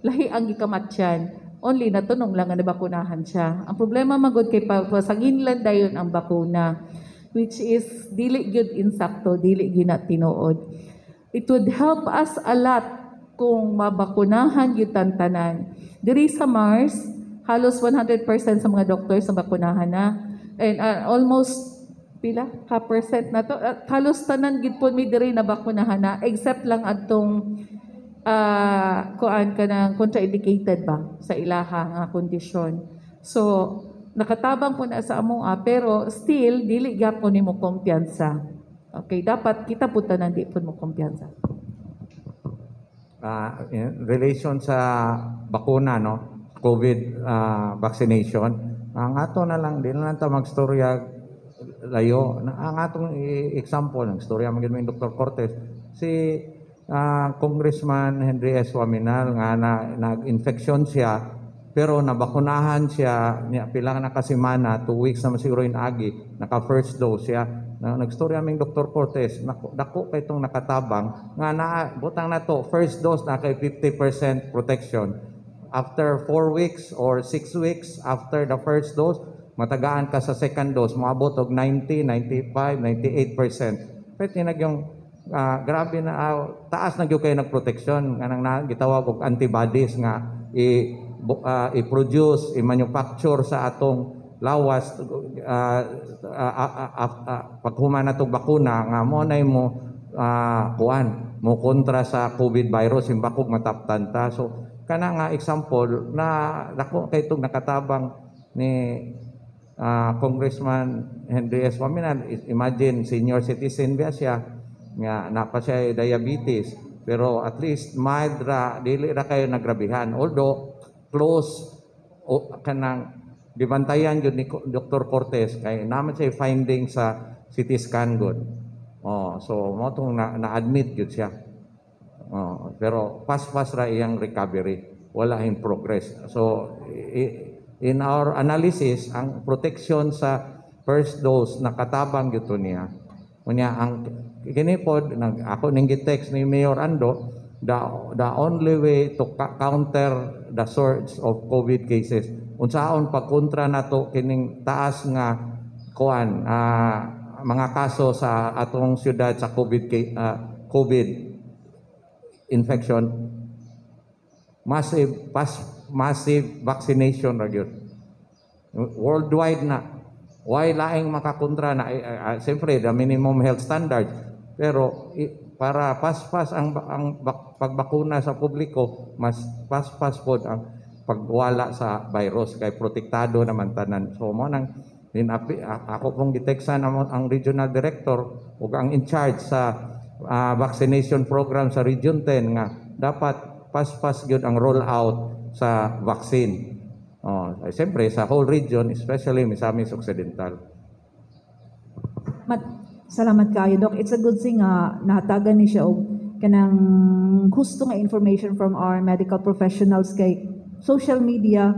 Lahi ang gikamatyan. Only natunong lang nga nabakunahan siya. Ang problema magod kay pasanginlan dayon ang bakuna, which is dili yun insakto, dili yun na tinuod. It would help us a lot kung mabakunahan yung tantanan. Diri sa Mars, halos 100% sa mga doctors na bakunahan na. And almost, pila ka percent na to? Halos tanan gid po may diri na bakunahan na, except lang atong kuan ka ng contraindicated ba sa ilaha nga kondisyon. So, nakatabang po na sa among pero still, dili gyapon nimo kumpiyansa. Okay, dapat kita po tanan di po mo kumpiyansa. In relation sa bakuna, no, COVID vaccination, ang ato na lang, di na lang ta magstorya layo. Ang atong example, ng storya magiging may Dr. Cortez, si Congressman Henry S. Waminal, nga nag-infection siya, pero nabakunahan siya, pilang na kasimana, 2 weeks na siguro inagi, naka-first dose siya. Nagstorya aming Dr. Cortez, dako kay itong nakatabang, nga butang na to, first dose na kay 50% protection. After 4 weeks or 6 weeks after the first dose, matagaan ka sa second dose, maabot og 90, 95, 98%. Pwede na yung grabe na, taas na yung kayo nagproteksyon, nga nang gitawag og antibodies nga i-produce, i-manufacture sa atong lawas paghuman natong bakuna nga mo nay mo mo kontra sa COVID virus yung bakog mataptan ta. So kana nga example na dako kay itong nakatabang ni Congressman Henry S. Waminal. Imagine senior citizen ba siya nga napa siya diabetes, pero at least mild ra, dili ra kayo nagrabihan, although close kanang dibantayan yun ni Dr. Cortez kay naman siya finding sa CT scan good. So mo tong na-admit yun siya. Pero fast ra iyang recovery, wala in progress. So in our analysis, ang protection sa first dose nakatabang gyud niya. Unya ang kini pod ako ning gi-text ni Mayor Ando, the only way to counter the surge of COVID cases, unsaon pagkontra nato kining taas nga mga kaso sa atong syudad sa COVID infection, massive vaccination ra gyud worldwide na. Why laing makakontra na siyempre the minimum health standard, pero para pas-pas ang pagbakuna sa publiko, mas pas-pas pod ang pagwala sa virus kay protektado naman tanan. So mo nang ako pong giteksan ang regional director ug ang in charge sa vaccination program sa Region 10 nga dapat pas-pas gyud ang roll out sa vaccine. Siyempre sa whole region, especially Misamis Occidental. Salamat kayo, Doc. It's a good thing nahatagan ni siya og kanang husto nga information from our medical professionals kay social media.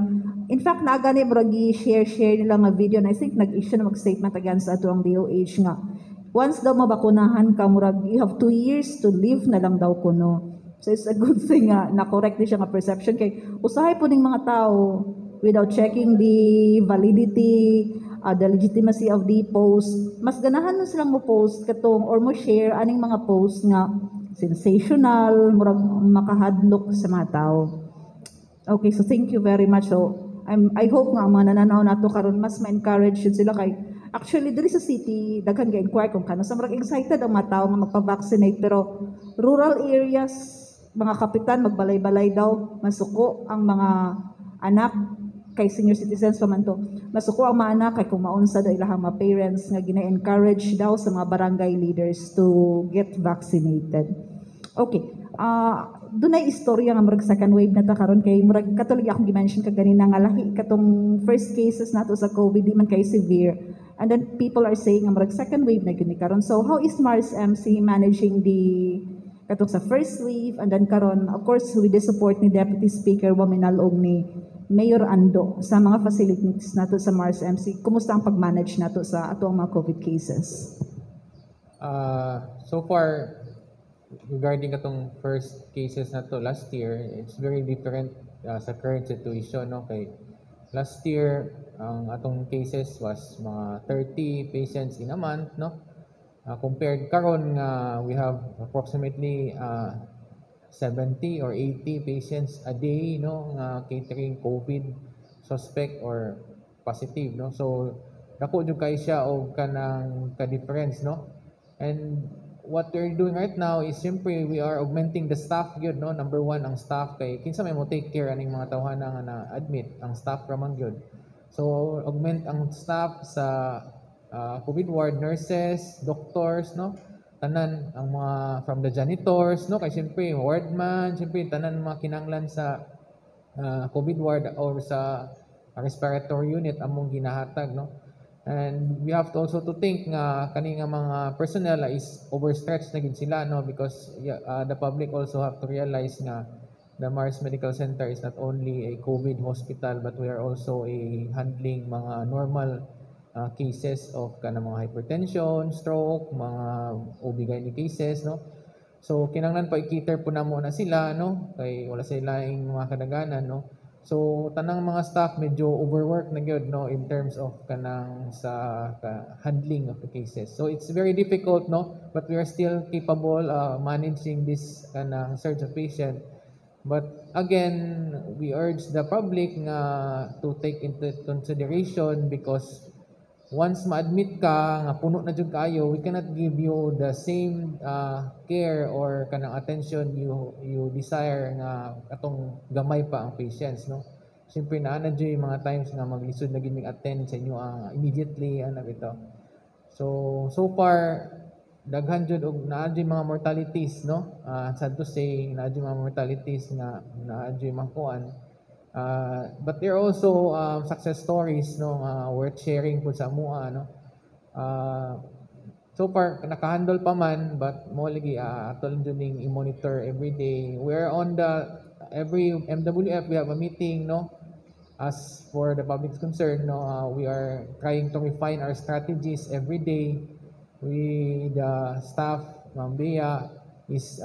In fact, naagani murag i-share nila nga video, and I think nag-issue na mag-statement against ato ang DOH nga once daw mabakunahan ka, murag, you have 2 years to live na lang daw kuno. So it's a good thing nga, na-correct din siya nga perception. Kay usahay po ng mga tao, without checking the validity, the legitimacy of the post, mas ganahan na silang mo post katong or mo share aning mga post nga sensational, murag makahadlok sa mga tao. Okay, so thank you very much. So I hope nga ang mga nananaw nato karon mas ma-encourage yun sila kay actually diri sa city daghan ka inquire kung kano sa murag excited ang mga tao nga magpa-vaccinate pero rural areas mga kapitan magbalay-balay daw masuko ang mga anak kay senior citizens pa man to. Masuko ang mga anak kay kung maunsa daw ilahang mga parents nga gina-encourage daw sa mga barangay leaders to get vaccinated. Okay. Dunay istorya nga murag second wave na ta karon kay murag katulig akong gi-mention ka ganina nga lahi katong first cases nato sa COVID di man kay severe. And then people are saying nga murag second wave na gyud ni karon. So how is Mars MC managing the katong sa first wave and then karon of course with the support ni Deputy Speaker Waminal og ni Mayor Ando sa mga facilities nato sa Mars MC. Kumusta ang pag-manage nato sa ato ang mga COVID cases? So far, regarding katong first cases na to last year, it's very different sa current situation. No? Kay last year, ang atong cases was mga 30 patients in a month. No? Compared karon nga we have approximately 70 or 80 patients a day no nga catering COVID suspect or positive no. So dako jud kay siya og kanang ka-difference no. And what we're doing right now is simply we are augmenting the staff gyud no. Number one ang staff kay kinsa may mo take care aning mga tawhana nga na-admit ang staff ra man gyud. So augment ang staff sa COVID ward, nurses, doctors no. Tanan ang mga from the janitors no kay siyempre wardman, siyempre tanan mga kinahanglan sa COVID ward or sa respiratory unit among ginahatag no. And we have to also to think nga kani nga mga personnel is overstretched na gid sila no because the public also have to realize nga the Mars Medical Center is not only a COVID hospital but we are also a handling mga normal cases of kanang mga hypertension, stroke, mga OB/GYN cases no. So kinahanglan pa i-cater po namo na sila no kay wala sila ing mga kadaganan no. So tanang mga staff medyo overwork na gyud no in terms of kanang sa handling of the cases. So it's very difficult no but we are still capable managing this kanang surge of patient. But again, we urge the public to take into consideration because once ma-admit ka nga puno na jud kayo, we cannot give you the same care or kanang attention you desire nga atong gamay pa ang patients no. Siyempre naa na jud mga times nga maglisod na gid attend sa inyo immediately ana bitaw. So far daghan jud og naa jud mga mortalities no. Sad to say naa jud mga mortalities nga naa jud makuan. But there are also success stories no worth sharing po sa amuha no. So far naka-handle pa man but mo lagi atol jud ning i-monitor every day. We're on every MWF we have a meeting no. As for the public's concern no we are trying to refine our strategies every day. The staff Ma'am Bea is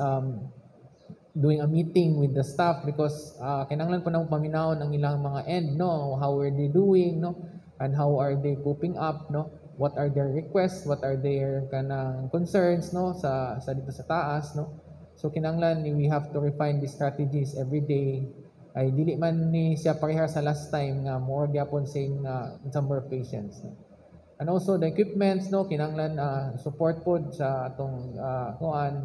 doing a meeting with the staff because kinahanglan po nang paminawon ang ilang mga end no how are they doing no and how are they coping up no what are their requests what are their kanang concerns no sa dito sa taas no. So kinahanglan we have to refine the strategies every day ay dili man ni siya pareha sa last time nga more gyapon saying number of patients no. And also the equipments no kinahanglan support pod sa atong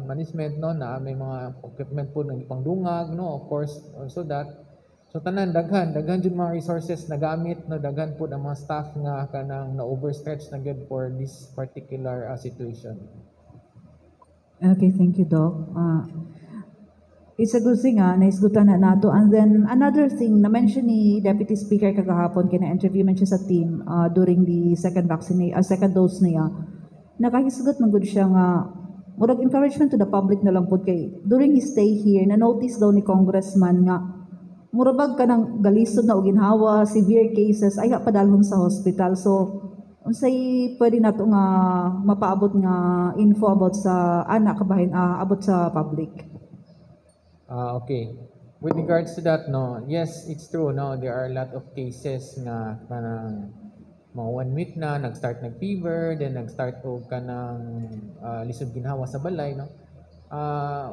management no na may mga equipment pod nga ipangdungag no of course also that so tanan daghan jud mga resources na gamit no daghan pod ang mga staff nga kanang na overstretch na gyud for this particular situation. Okay, thank you Doc. It's a good thing naisgutan na nato. And then another thing na mention ni Deputy Speaker kagahapon kina interview man siya sa team during the second dose niya. Nakahisgot man gud siya nga murag encouragement to the public na lang pud kay during his stay here na notice daw ni Congressman nga murabag ka ng galisod na og ginhawa severe cases ay padalhon sa hospital. So unsay pwede nato nga mapaabot nga info about sa anak kabahin abot sa public? Okay. With regards to that, no, yes, it's true, no, there are a lot of cases nga kanang mga 1 week na nag-start nag-fever, then nag-start og kanang lisod ginhawa sa balay, no.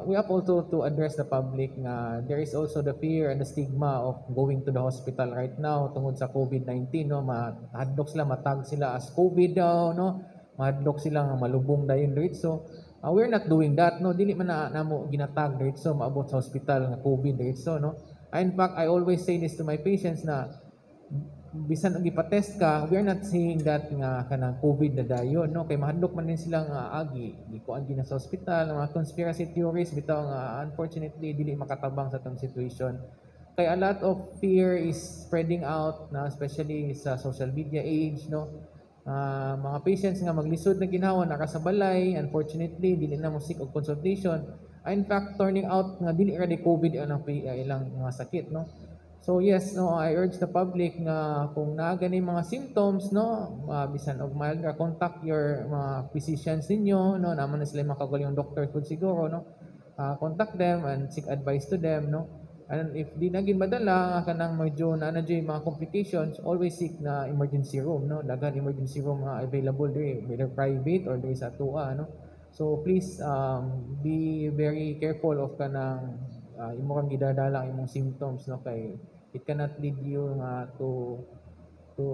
We have also to address the public nga there is also the fear and the stigma of going to the hospital right now tungod sa COVID-19, no. Mahadlok sila, matag sila as COVID daw, no. Mahadlok sila nga malubong dayon diretso. We're not doing that, no. Dili man na namo ginatag diretso maabot sa hospital nga COVID diretso, no. In fact, I always say this to my patients na bisan og ipatest ka, we are not saying that nga kanang COVID na dayon, no. Kay mahadlok man din sila nga agi gikuan gina sa hospital, mga conspiracy theories bitaw nga unfortunately dili makatabang sa tong situation. Kay a lot of fear is spreading out na especially sa social media age, no. Mga patients nga maglisod na ginhawa naka sa balay, unfortunately dili na mo seek og consultation. In fact, turning out nga dili ra di COVID ilang mga sakit, no. So yes, no, I urge the public nga kung naa gani mga symptoms, no, bisan og mild, contact your mga physicians ninyo, no, naman na sila makagaling doctor food siguro, no. Contact them and seek advice to them, no. And if di na madala nga kanang medyo na mga complications, always seek na emergency room, no. Dagan emergency room nga available there, whether private or there sa tua, no. So please be very careful of kanang imo kang gidadala ang imong symptoms, no, kay it cannot lead you to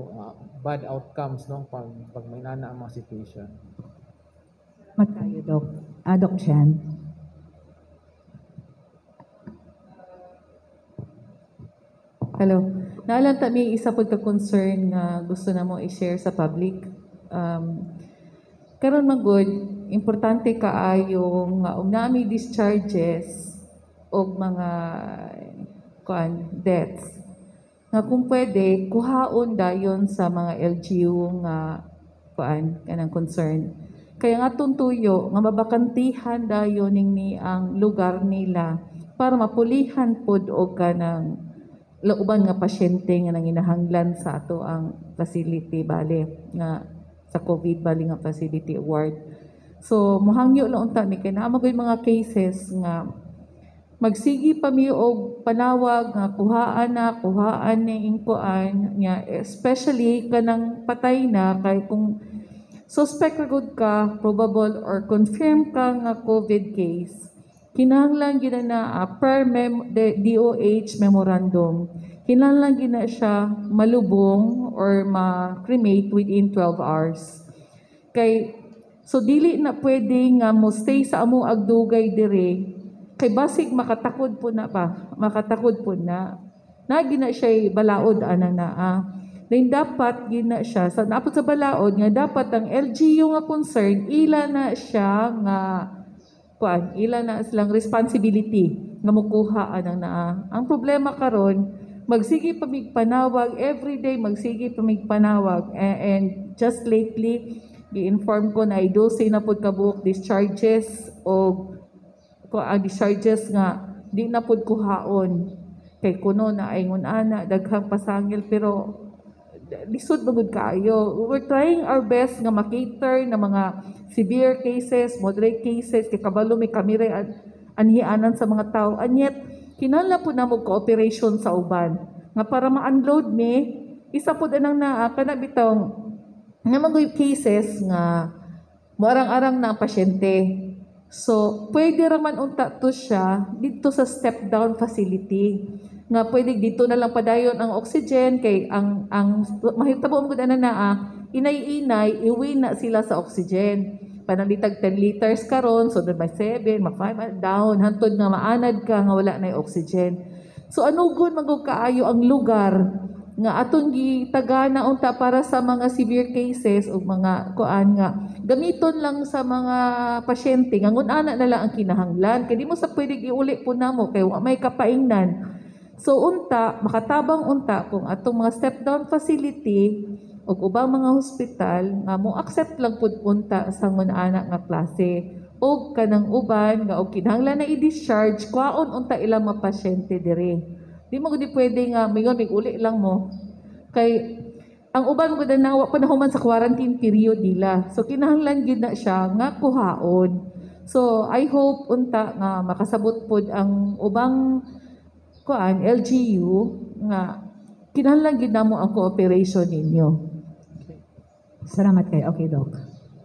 bad outcomes, no, pag may nana ang mga situation. Matayo, Doc. Doc Chan. Hello. Naalala may isa po ka concern na gusto na mo i-share sa public. Karon magud, importante kaayo nga nami discharges o mga deaths. Nga kung pwede, kuhaon dayon sa mga LGU nga kanang concern. Kaya nga tuntuyo, nga mabakantihan dayon ni ang lugar nila para mapulihan pod og kanang uban nga pasyente nga nanginahanglan sa ato ang facility bale nga sa COVID bale nga facility award. So mohangyo lang unta mi kay naa magoy mga cases nga magsigi pa mi og panawag nga kuhaan ni ingkuan nya especially kanang patay na kay kung suspect ra gud ka, probable or confirmed ka nga COVID case, kinahanglan gina na per DOH memorandum, kinahanglan gina siya malubong or ma-cremate within 12 hours. Kay so dili na pwede nga mo stay sa amo agdugay dire kay basig makatakod po na gina siya balaod ana na then dapat gina siya sa naapot sa balaod nga dapat ang LGU nga concern ila na siya nga ila na silang responsibility nga mukuha anang naa. Ang problema karon magsige pa mig panawag everyday, magsige pa mig panawag and just lately gi-inform ko na i-12 na pud kabuok discharges o discharges nga di na pud kuhaon kay kuno na ingon ana daghang pasangil pero lisod bagud kaayo. We're trying our best nga makater na mga severe cases, moderate cases, kay kabalo may kamera anhianan sa mga tao. And yet, kinahanglan po na mo cooperation sa uban. Nga para ma-unload me, isa po anang kana bitaw nga mga cases nga moarang-arang na pasyente. So, pwede raman unta to siya dito sa step-down facility. Nga pwede dito na lang padayon ang oxygen kay ang mahitabo mo gud na inay-inay iwi na sila sa oxygen. Panalitag 10 liters karon so by 7 ma-5 down hantod nga maanad ka nga wala na oxygen. So anugon magug kaayo ang lugar nga atong gitagana unta para sa mga severe cases o mga kuan nga gamiton lang sa mga pasyente nga ngun ana na lang ang kinahanglan kay di mo sa pwede giuli po namo kay wa may kapaingnan. So unta, makatabang unta kung atong mga step-down facility o ubang mga hospital nga mo accept lang pud unta sa mga anak nga klase o kanang uban nga og kinahanglan na i-discharge kwaon unta ilang mga pasyente dire. Di mo gud pwede nga mingon uli lang mo kay ang uban gud na panahuman sa quarantine period nila. So kinahanglan gyud na siya nga kuhaon. So I hope unta nga makasabot pod ang ubang LGU nga kinahanglan gyud namo ang cooperation ninyo. Salamat kayo. Okay, Doc.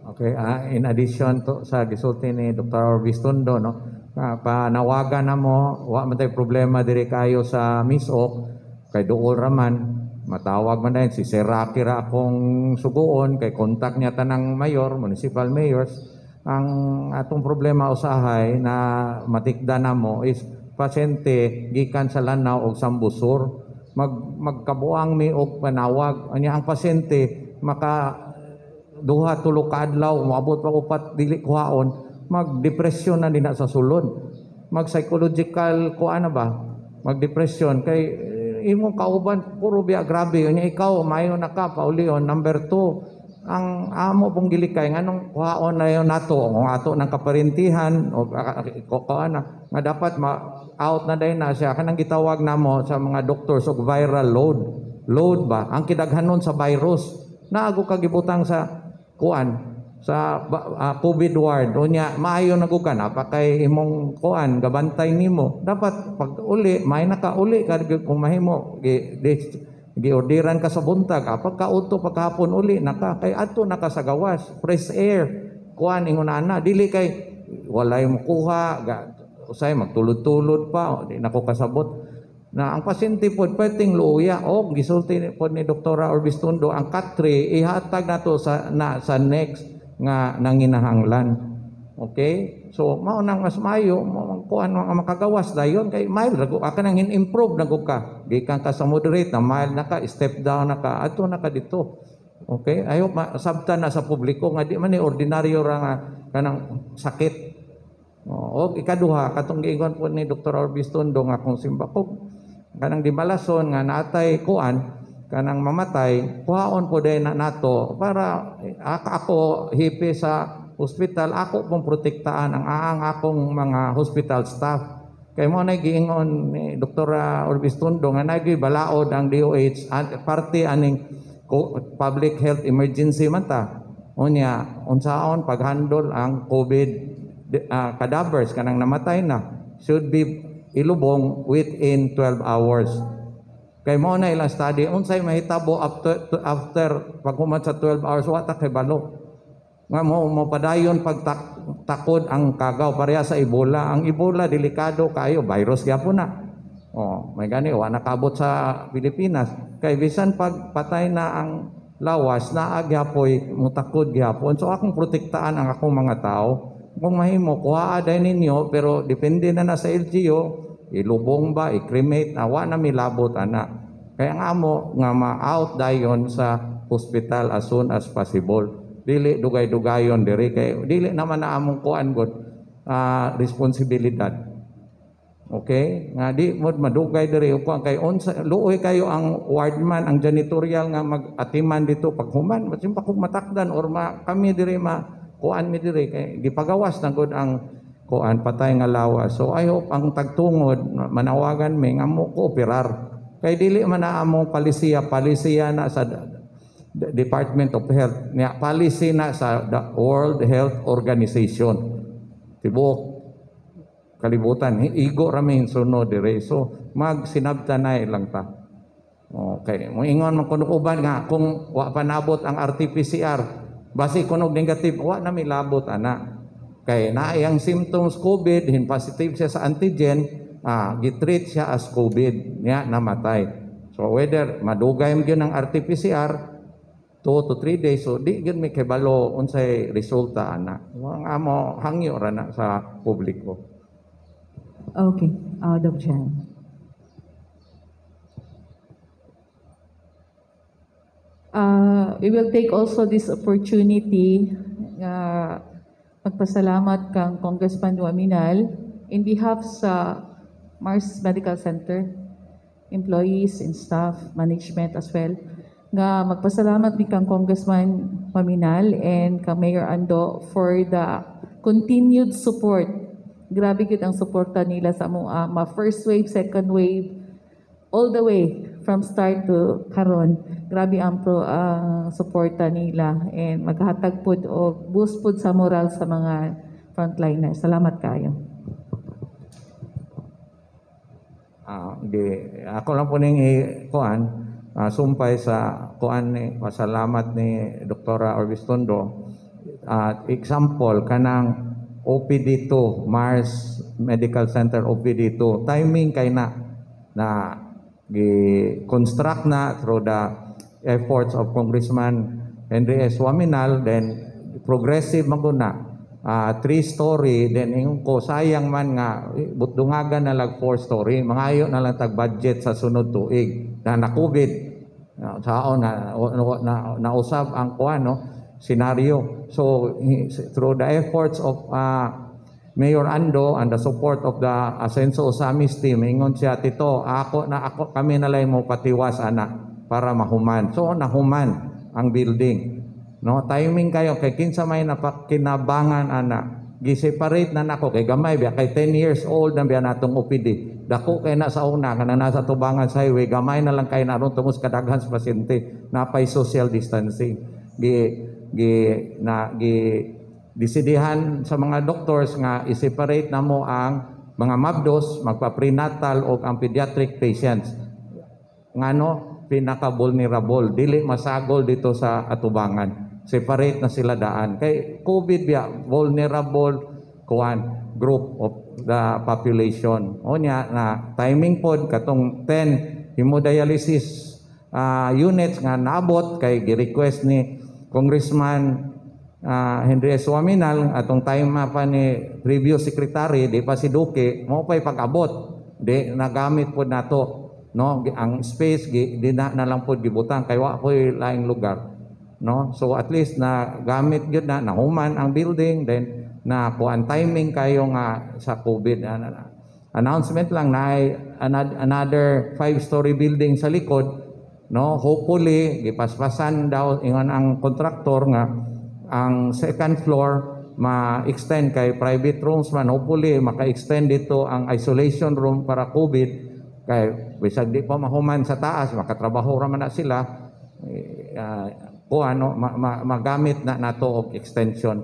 Okay, in addition to sa gisulti ni Dr. Orbis Tondo, no, panawagan na mo, wa man tay problema diri kayo sa MISOC, kay duol raman, matawag man din si Sir Rocky ra akong suguon, kay kontak niya tanang mayor, municipal mayors. Ang atong problema usahay na matikda na mo is pasyente gikan sa Lanao o Sambusor, magkabuang mi og panawag. Anya ang pasyente maka duha tulo ka adlaw moabot pa upat dili kuhaon, magdepresyon na dinha sa sulod, mag psychological kuan na ba, magdepresyon kay imong kauban puro biya grabe unya ikaw mayo na ka paulion. Number 2, ang amo pong gilikay nganong kuhaon na yon nato ang ato ng kaparintihan o kuan nga dapat out na day na siya kanang gitawag namo sa mga doctors og viral load ba ang kidaghanon sa virus naago kagibutang sa kuan sa COVID ward unya maayo nagukan apa kay imong kuan gabantay nimo dapat pag uli may nakauli ka kung mahimo giorderan ka sa buntag apa ka udto pagkahapon uli naka kay adto naka sa gawas fresh air kuan ingon ana dili kay walay makuha usay magtulod-tulod pa di nako kasabot na ang pasyente pod pwedeng luya o gisulti pod ni Dr. Orbis Tondo ang Cat3 ihatag nato sa next nga nanginahanglan. Okay? So mao nang mas mayo mo kuan ang makagawas dayon kay mild rago ka nang improve nago ka. Gikan ka sa moderate na mild na ka, step down na ka, ato na ka dito. Okay? Ayo sabtan na sa publiko nga di man ni ordinaryo ra nga kanang sakit. O ikaduha katong giingon po ni Dr. Orbis Tondo nga kung simbakog kanang dimalason nga natay kuan kanang mamatay kuhaon po day na nato para ako hipi sa hospital ako pong protektaan ang akong mga hospital staff kay mo na giingon ni Dr. Orbis Tondo nga nagibalaod ang DOH parte aning public health emergency man ta unya unsaon paghandle ang COVID cadavers kanang namatay na should be ilubong within 12 hours. Kay mo na ilang study unsay mahitabo after paghuman sa 12 hours wa ta kay balo. Nga mo padayon pag takod ang kagaw pareha sa Ebola. Ang Ebola delikado kayo, virus gyapon na. May gani wa nakabot sa Pilipinas. Kay bisan pag patay na ang lawas naa gyapoy mutakod gyapon. So akong protektaan ang akong mga tao. Kung mahimo kuha day ninyo pero depende na sa LGU ilubong ba i-cremate awa na milabot ana kaya nga amo nga ma-out dayon sa hospital as soon as possible dili dugay-dugayon diri kay dili naman na among kuan god responsibilidad okay nga di mo madugay diri kuan kay unsa luoy kayo ang wardman ang janitorial nga mag-atiman dito paghuman masimpa kog matakdan or kami diri kuan mi diri kay gipagawas na gud ang kuan patay nga lawas. So I hope ang tagtungod manawagan mi nga mo kooperar. Kay dili man na among palisiya na sa Department of Health, niya policy na sa the World Health Organization. Tibuok kalibutan igo ramin sunod dire. So magsinabtanay lang ta. Okay, mo ingon man kuno uban nga kung wa pa nabot ang RT-PCR basi kunog negative wa na milabot ana kay naayang symptoms COVID hin positive siya sa antigen gitreat siya as COVID niya namatay so whether madugay mo gyud ang RT-PCR 2 to 3 days so di gyud may kibalo unsay resulta ana ang amo hangyo ra na sa publiko. Okay, Doc Jan. We will take also this opportunity magpasalamat kang Congressman Duaminal in behalf sa Mars Medical Center, employees and staff, management as well. Nga magpasalamat ni kang Congressman Paminal and kang Mayor Ando for the continued support. Grabe gid ang suporta nila sa mga first wave, second wave, all the way from start to karon. Grabe ang suporta nila and maghatag pud og boost pud sa moral sa mga frontliners. Salamat kayo. Ako lang po ning sumpay sa kuan ni pasalamat ni Dr. Orbistondo. Example kanang OPD2 Mars Medical Center OPD2 timing kay na gi-construct na through the efforts of Congressman Henry S. Waminal, then progressive maguna 3-story, then ingon ko sayang man nga butdungagan na lag 4-story, mangayo na lang tag budget sa sunod tuig na COVID saon na usab ang kuan scenario. So through the efforts of Mayor Ando and the support of the Asenso Osamis team, ingon siya, Tito, kami na lang mo patiwas anak para mahuman. So nahuman ang building. No, timing kayo kay kinsa may napakinabangan anak. Gi-separate na nako kay gamay biya kay 10 years old na biya natong OPD. Dako kay na sa una kana nasa tubangan sa highway, gamay na lang kay naron tungos kadaghan sa pasyente. Napay social distancing. Disidihan sa mga doctors nga i-separate na mo ang mga mabdos, magpa-prenatal o ang pediatric patients. Ngano pinaka-vulnerable, dili masagol dito sa atubangan. Separate na sila daan. Kay COVID biya, vulnerable group of the population. O niya na timing pod katong 10 hemodialysis units nga naabot kay gi-request ni Congressman Henry S. Waminal atong time pa ni previous secretary di pa si Duque mo pay pag-abot di nagamit pod nato ang space di na lang pod gibutang kay wa koy laing lugar so at least na gamit gyud na nahuman ang building, then na kuan timing kayo nga sa COVID announcement lang na another 5-story building sa likod hopefully gipaspasan daw ingon ang kontraktor nga ang second floor ma-extend kay private rooms man, hopefully maka-extend dito ang isolation room para COVID kay bisag di pa mahuman sa taas makatrabaho ra man na sila magamit na nato og extension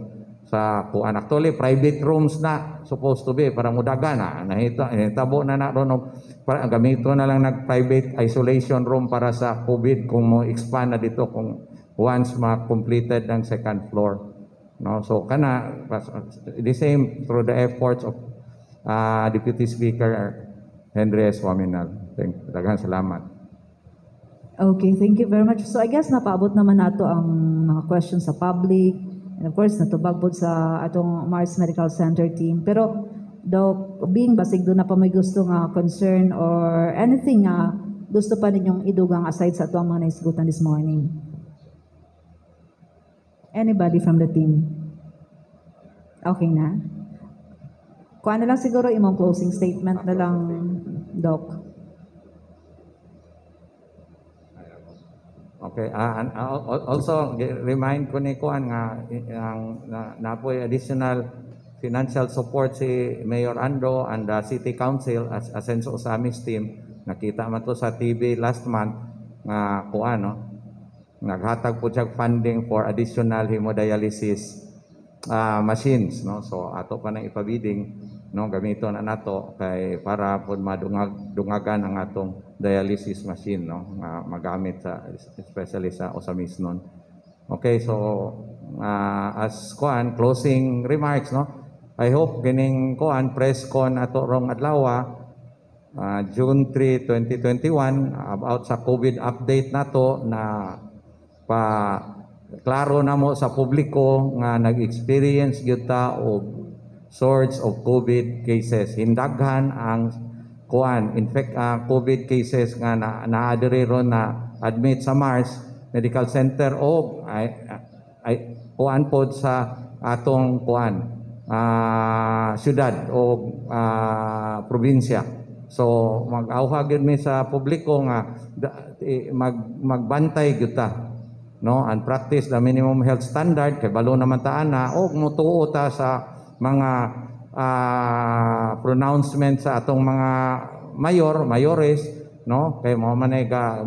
sa kuan. Actually private rooms na supposed to be para mudagan nahitabo na ron para gamito na lang nag private isolation room para sa COVID kung mo expand na dito kung once ma-completed ang second floor. So kana the same through the efforts of Deputy Speaker Henry S. Waminal. Daghang salamat. Okay, thank you very much. So I guess napaabot naman nato ang mga questions sa public and of course natubag po sa atong Mars Medical Center team. Pero Doc, being basig doon na pa may gusto nga concern or anything nga gusto pa ninyong idugang aside sa atong mga naisgutan this morning? Anybody from the team? Okay na? Kuha na lang siguro imong closing statement na lang, Doc. Okay, also remind ko ni Kuan nga napoy additional financial support si Mayor Ando and the City Council as Asenso Osamis team. Nakita man to sa TV last month nga Kuan naghatag po siya funding for additional hemodialysis machines so ato pa nang ipabiding gamito na nato kay para pud madungagan ang atong dialysis machine magamit sa especially sa Osamis nun. Okay, so as kuan closing remarks I hope kining kuan press con ato rong adlaw June 3, 2021 about sa COVID update nato na pa klaro na mo sa publiko nga nag-experience gyud ta og surge of COVID cases. Hindaghan ang COVID cases nga naadiri ron na admit sa Mars Medical Center o kuan pod sa atong syudad o probinsya. So mag-awha gyud mi sa publiko nga magbantay gyud ta and practice the minimum health standard kay balo naman ta ana og mutuo ta sa mga pronouncement sa atong mga mayores no? Kay mo man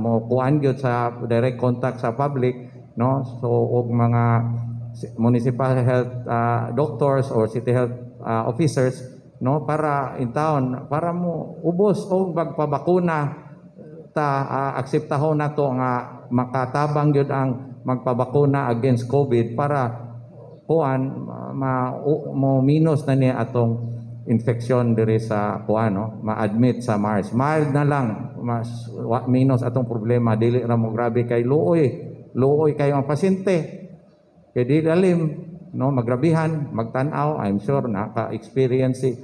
mo kuan gyud sa direct contact sa public, no? So og mga municipal health doctors or city health officers, no, para in town para mo ubos og magpabakuna ta akseptahon nato nga makatabang gyud ang magpabakuna against COVID para kuan mo minus na ni atong infection diri sa kuan, no, ma-admit sa Mars. Mild na lang, mas minus atong problema, dili ra mo grabe kay luoy kayo ang pasyente. Kay di lalim, no, magrabihan, magtan-aw. I'm sure naka-experience si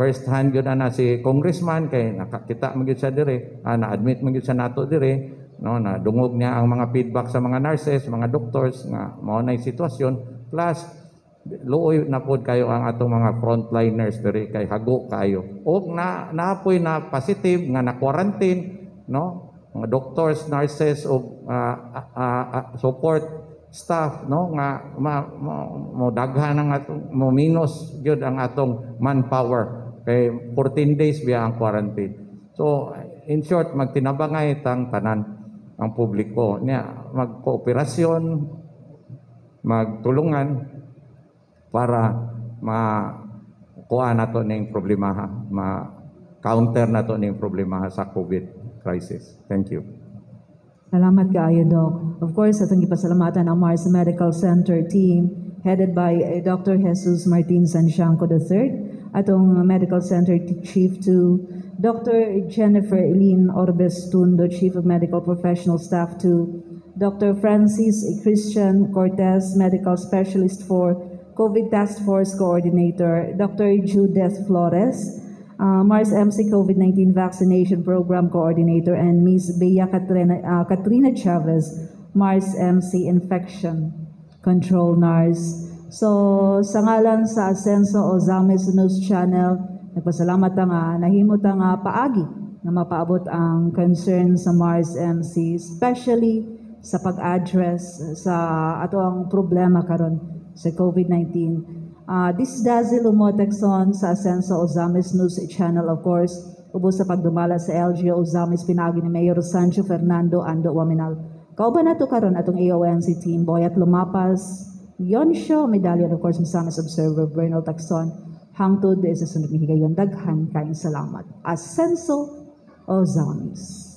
first hand yun na si congressman kay nakakita magyud siya dire, na-admit magyud siya nato dire, no, na dungog niya ang mga feedback sa mga nurses, mga doctors nga mao nay sitwasyon, plus luoy na pod kayo ang atong mga frontliners dire kay hago kayo. Og naapoy na positive nga na quarantine, no, mga doctors, nurses og support staff, no, nga mo daghan ang atong mo minus gyud ang atong manpower kay 14 days biya ang quarantine. So in short, magtinabangay tang tanan ang publiko niya, magkooperasyon, magtulungan para makuha nato ning problema, ma-counter nato ning problema sa COVID crisis. Thank you. Salamat kaayo, Doc. Of course, atong gipasalamatan ang Mars Medical Center team headed by Dr. Jesus Martin Santiago III, atong Medical Center Chief 2, Dr. Jennifer Eileen Orbes Tundo, Chief of Medical Professional Staff 2, Dr. Francis Christian Cortez, Medical Specialist 4, COVID Task Force Coordinator, Dr. Judith Flores, Mars MC COVID-19 Vaccination Program Coordinator, and Ms. Bea Katrina Chavez, Mars MC Infection Control Nurse. So, sa ngalan sa Asenso Ozames News Channel, nagpasalamat nga nahimot nga paagi na mapaabot ang concern sa Mars MC, especially sa pag-address sa ato ang problema karon sa COVID-19. This is Dazzle Umotexon sa Asenso Ozames News Channel, of course, ubos sa pagdumala sa LGO Ozames pinagi ni Mayor Sancho Fernando Ando Waminal. Kauban nato karon atong AONC team, Boyat Lumapas, Yonsho Medallion, of course, Misamis Observer Bernal Taxon, hangtod sa sunod ni higayon. Daghan kaayong salamat. Asenso Ozames.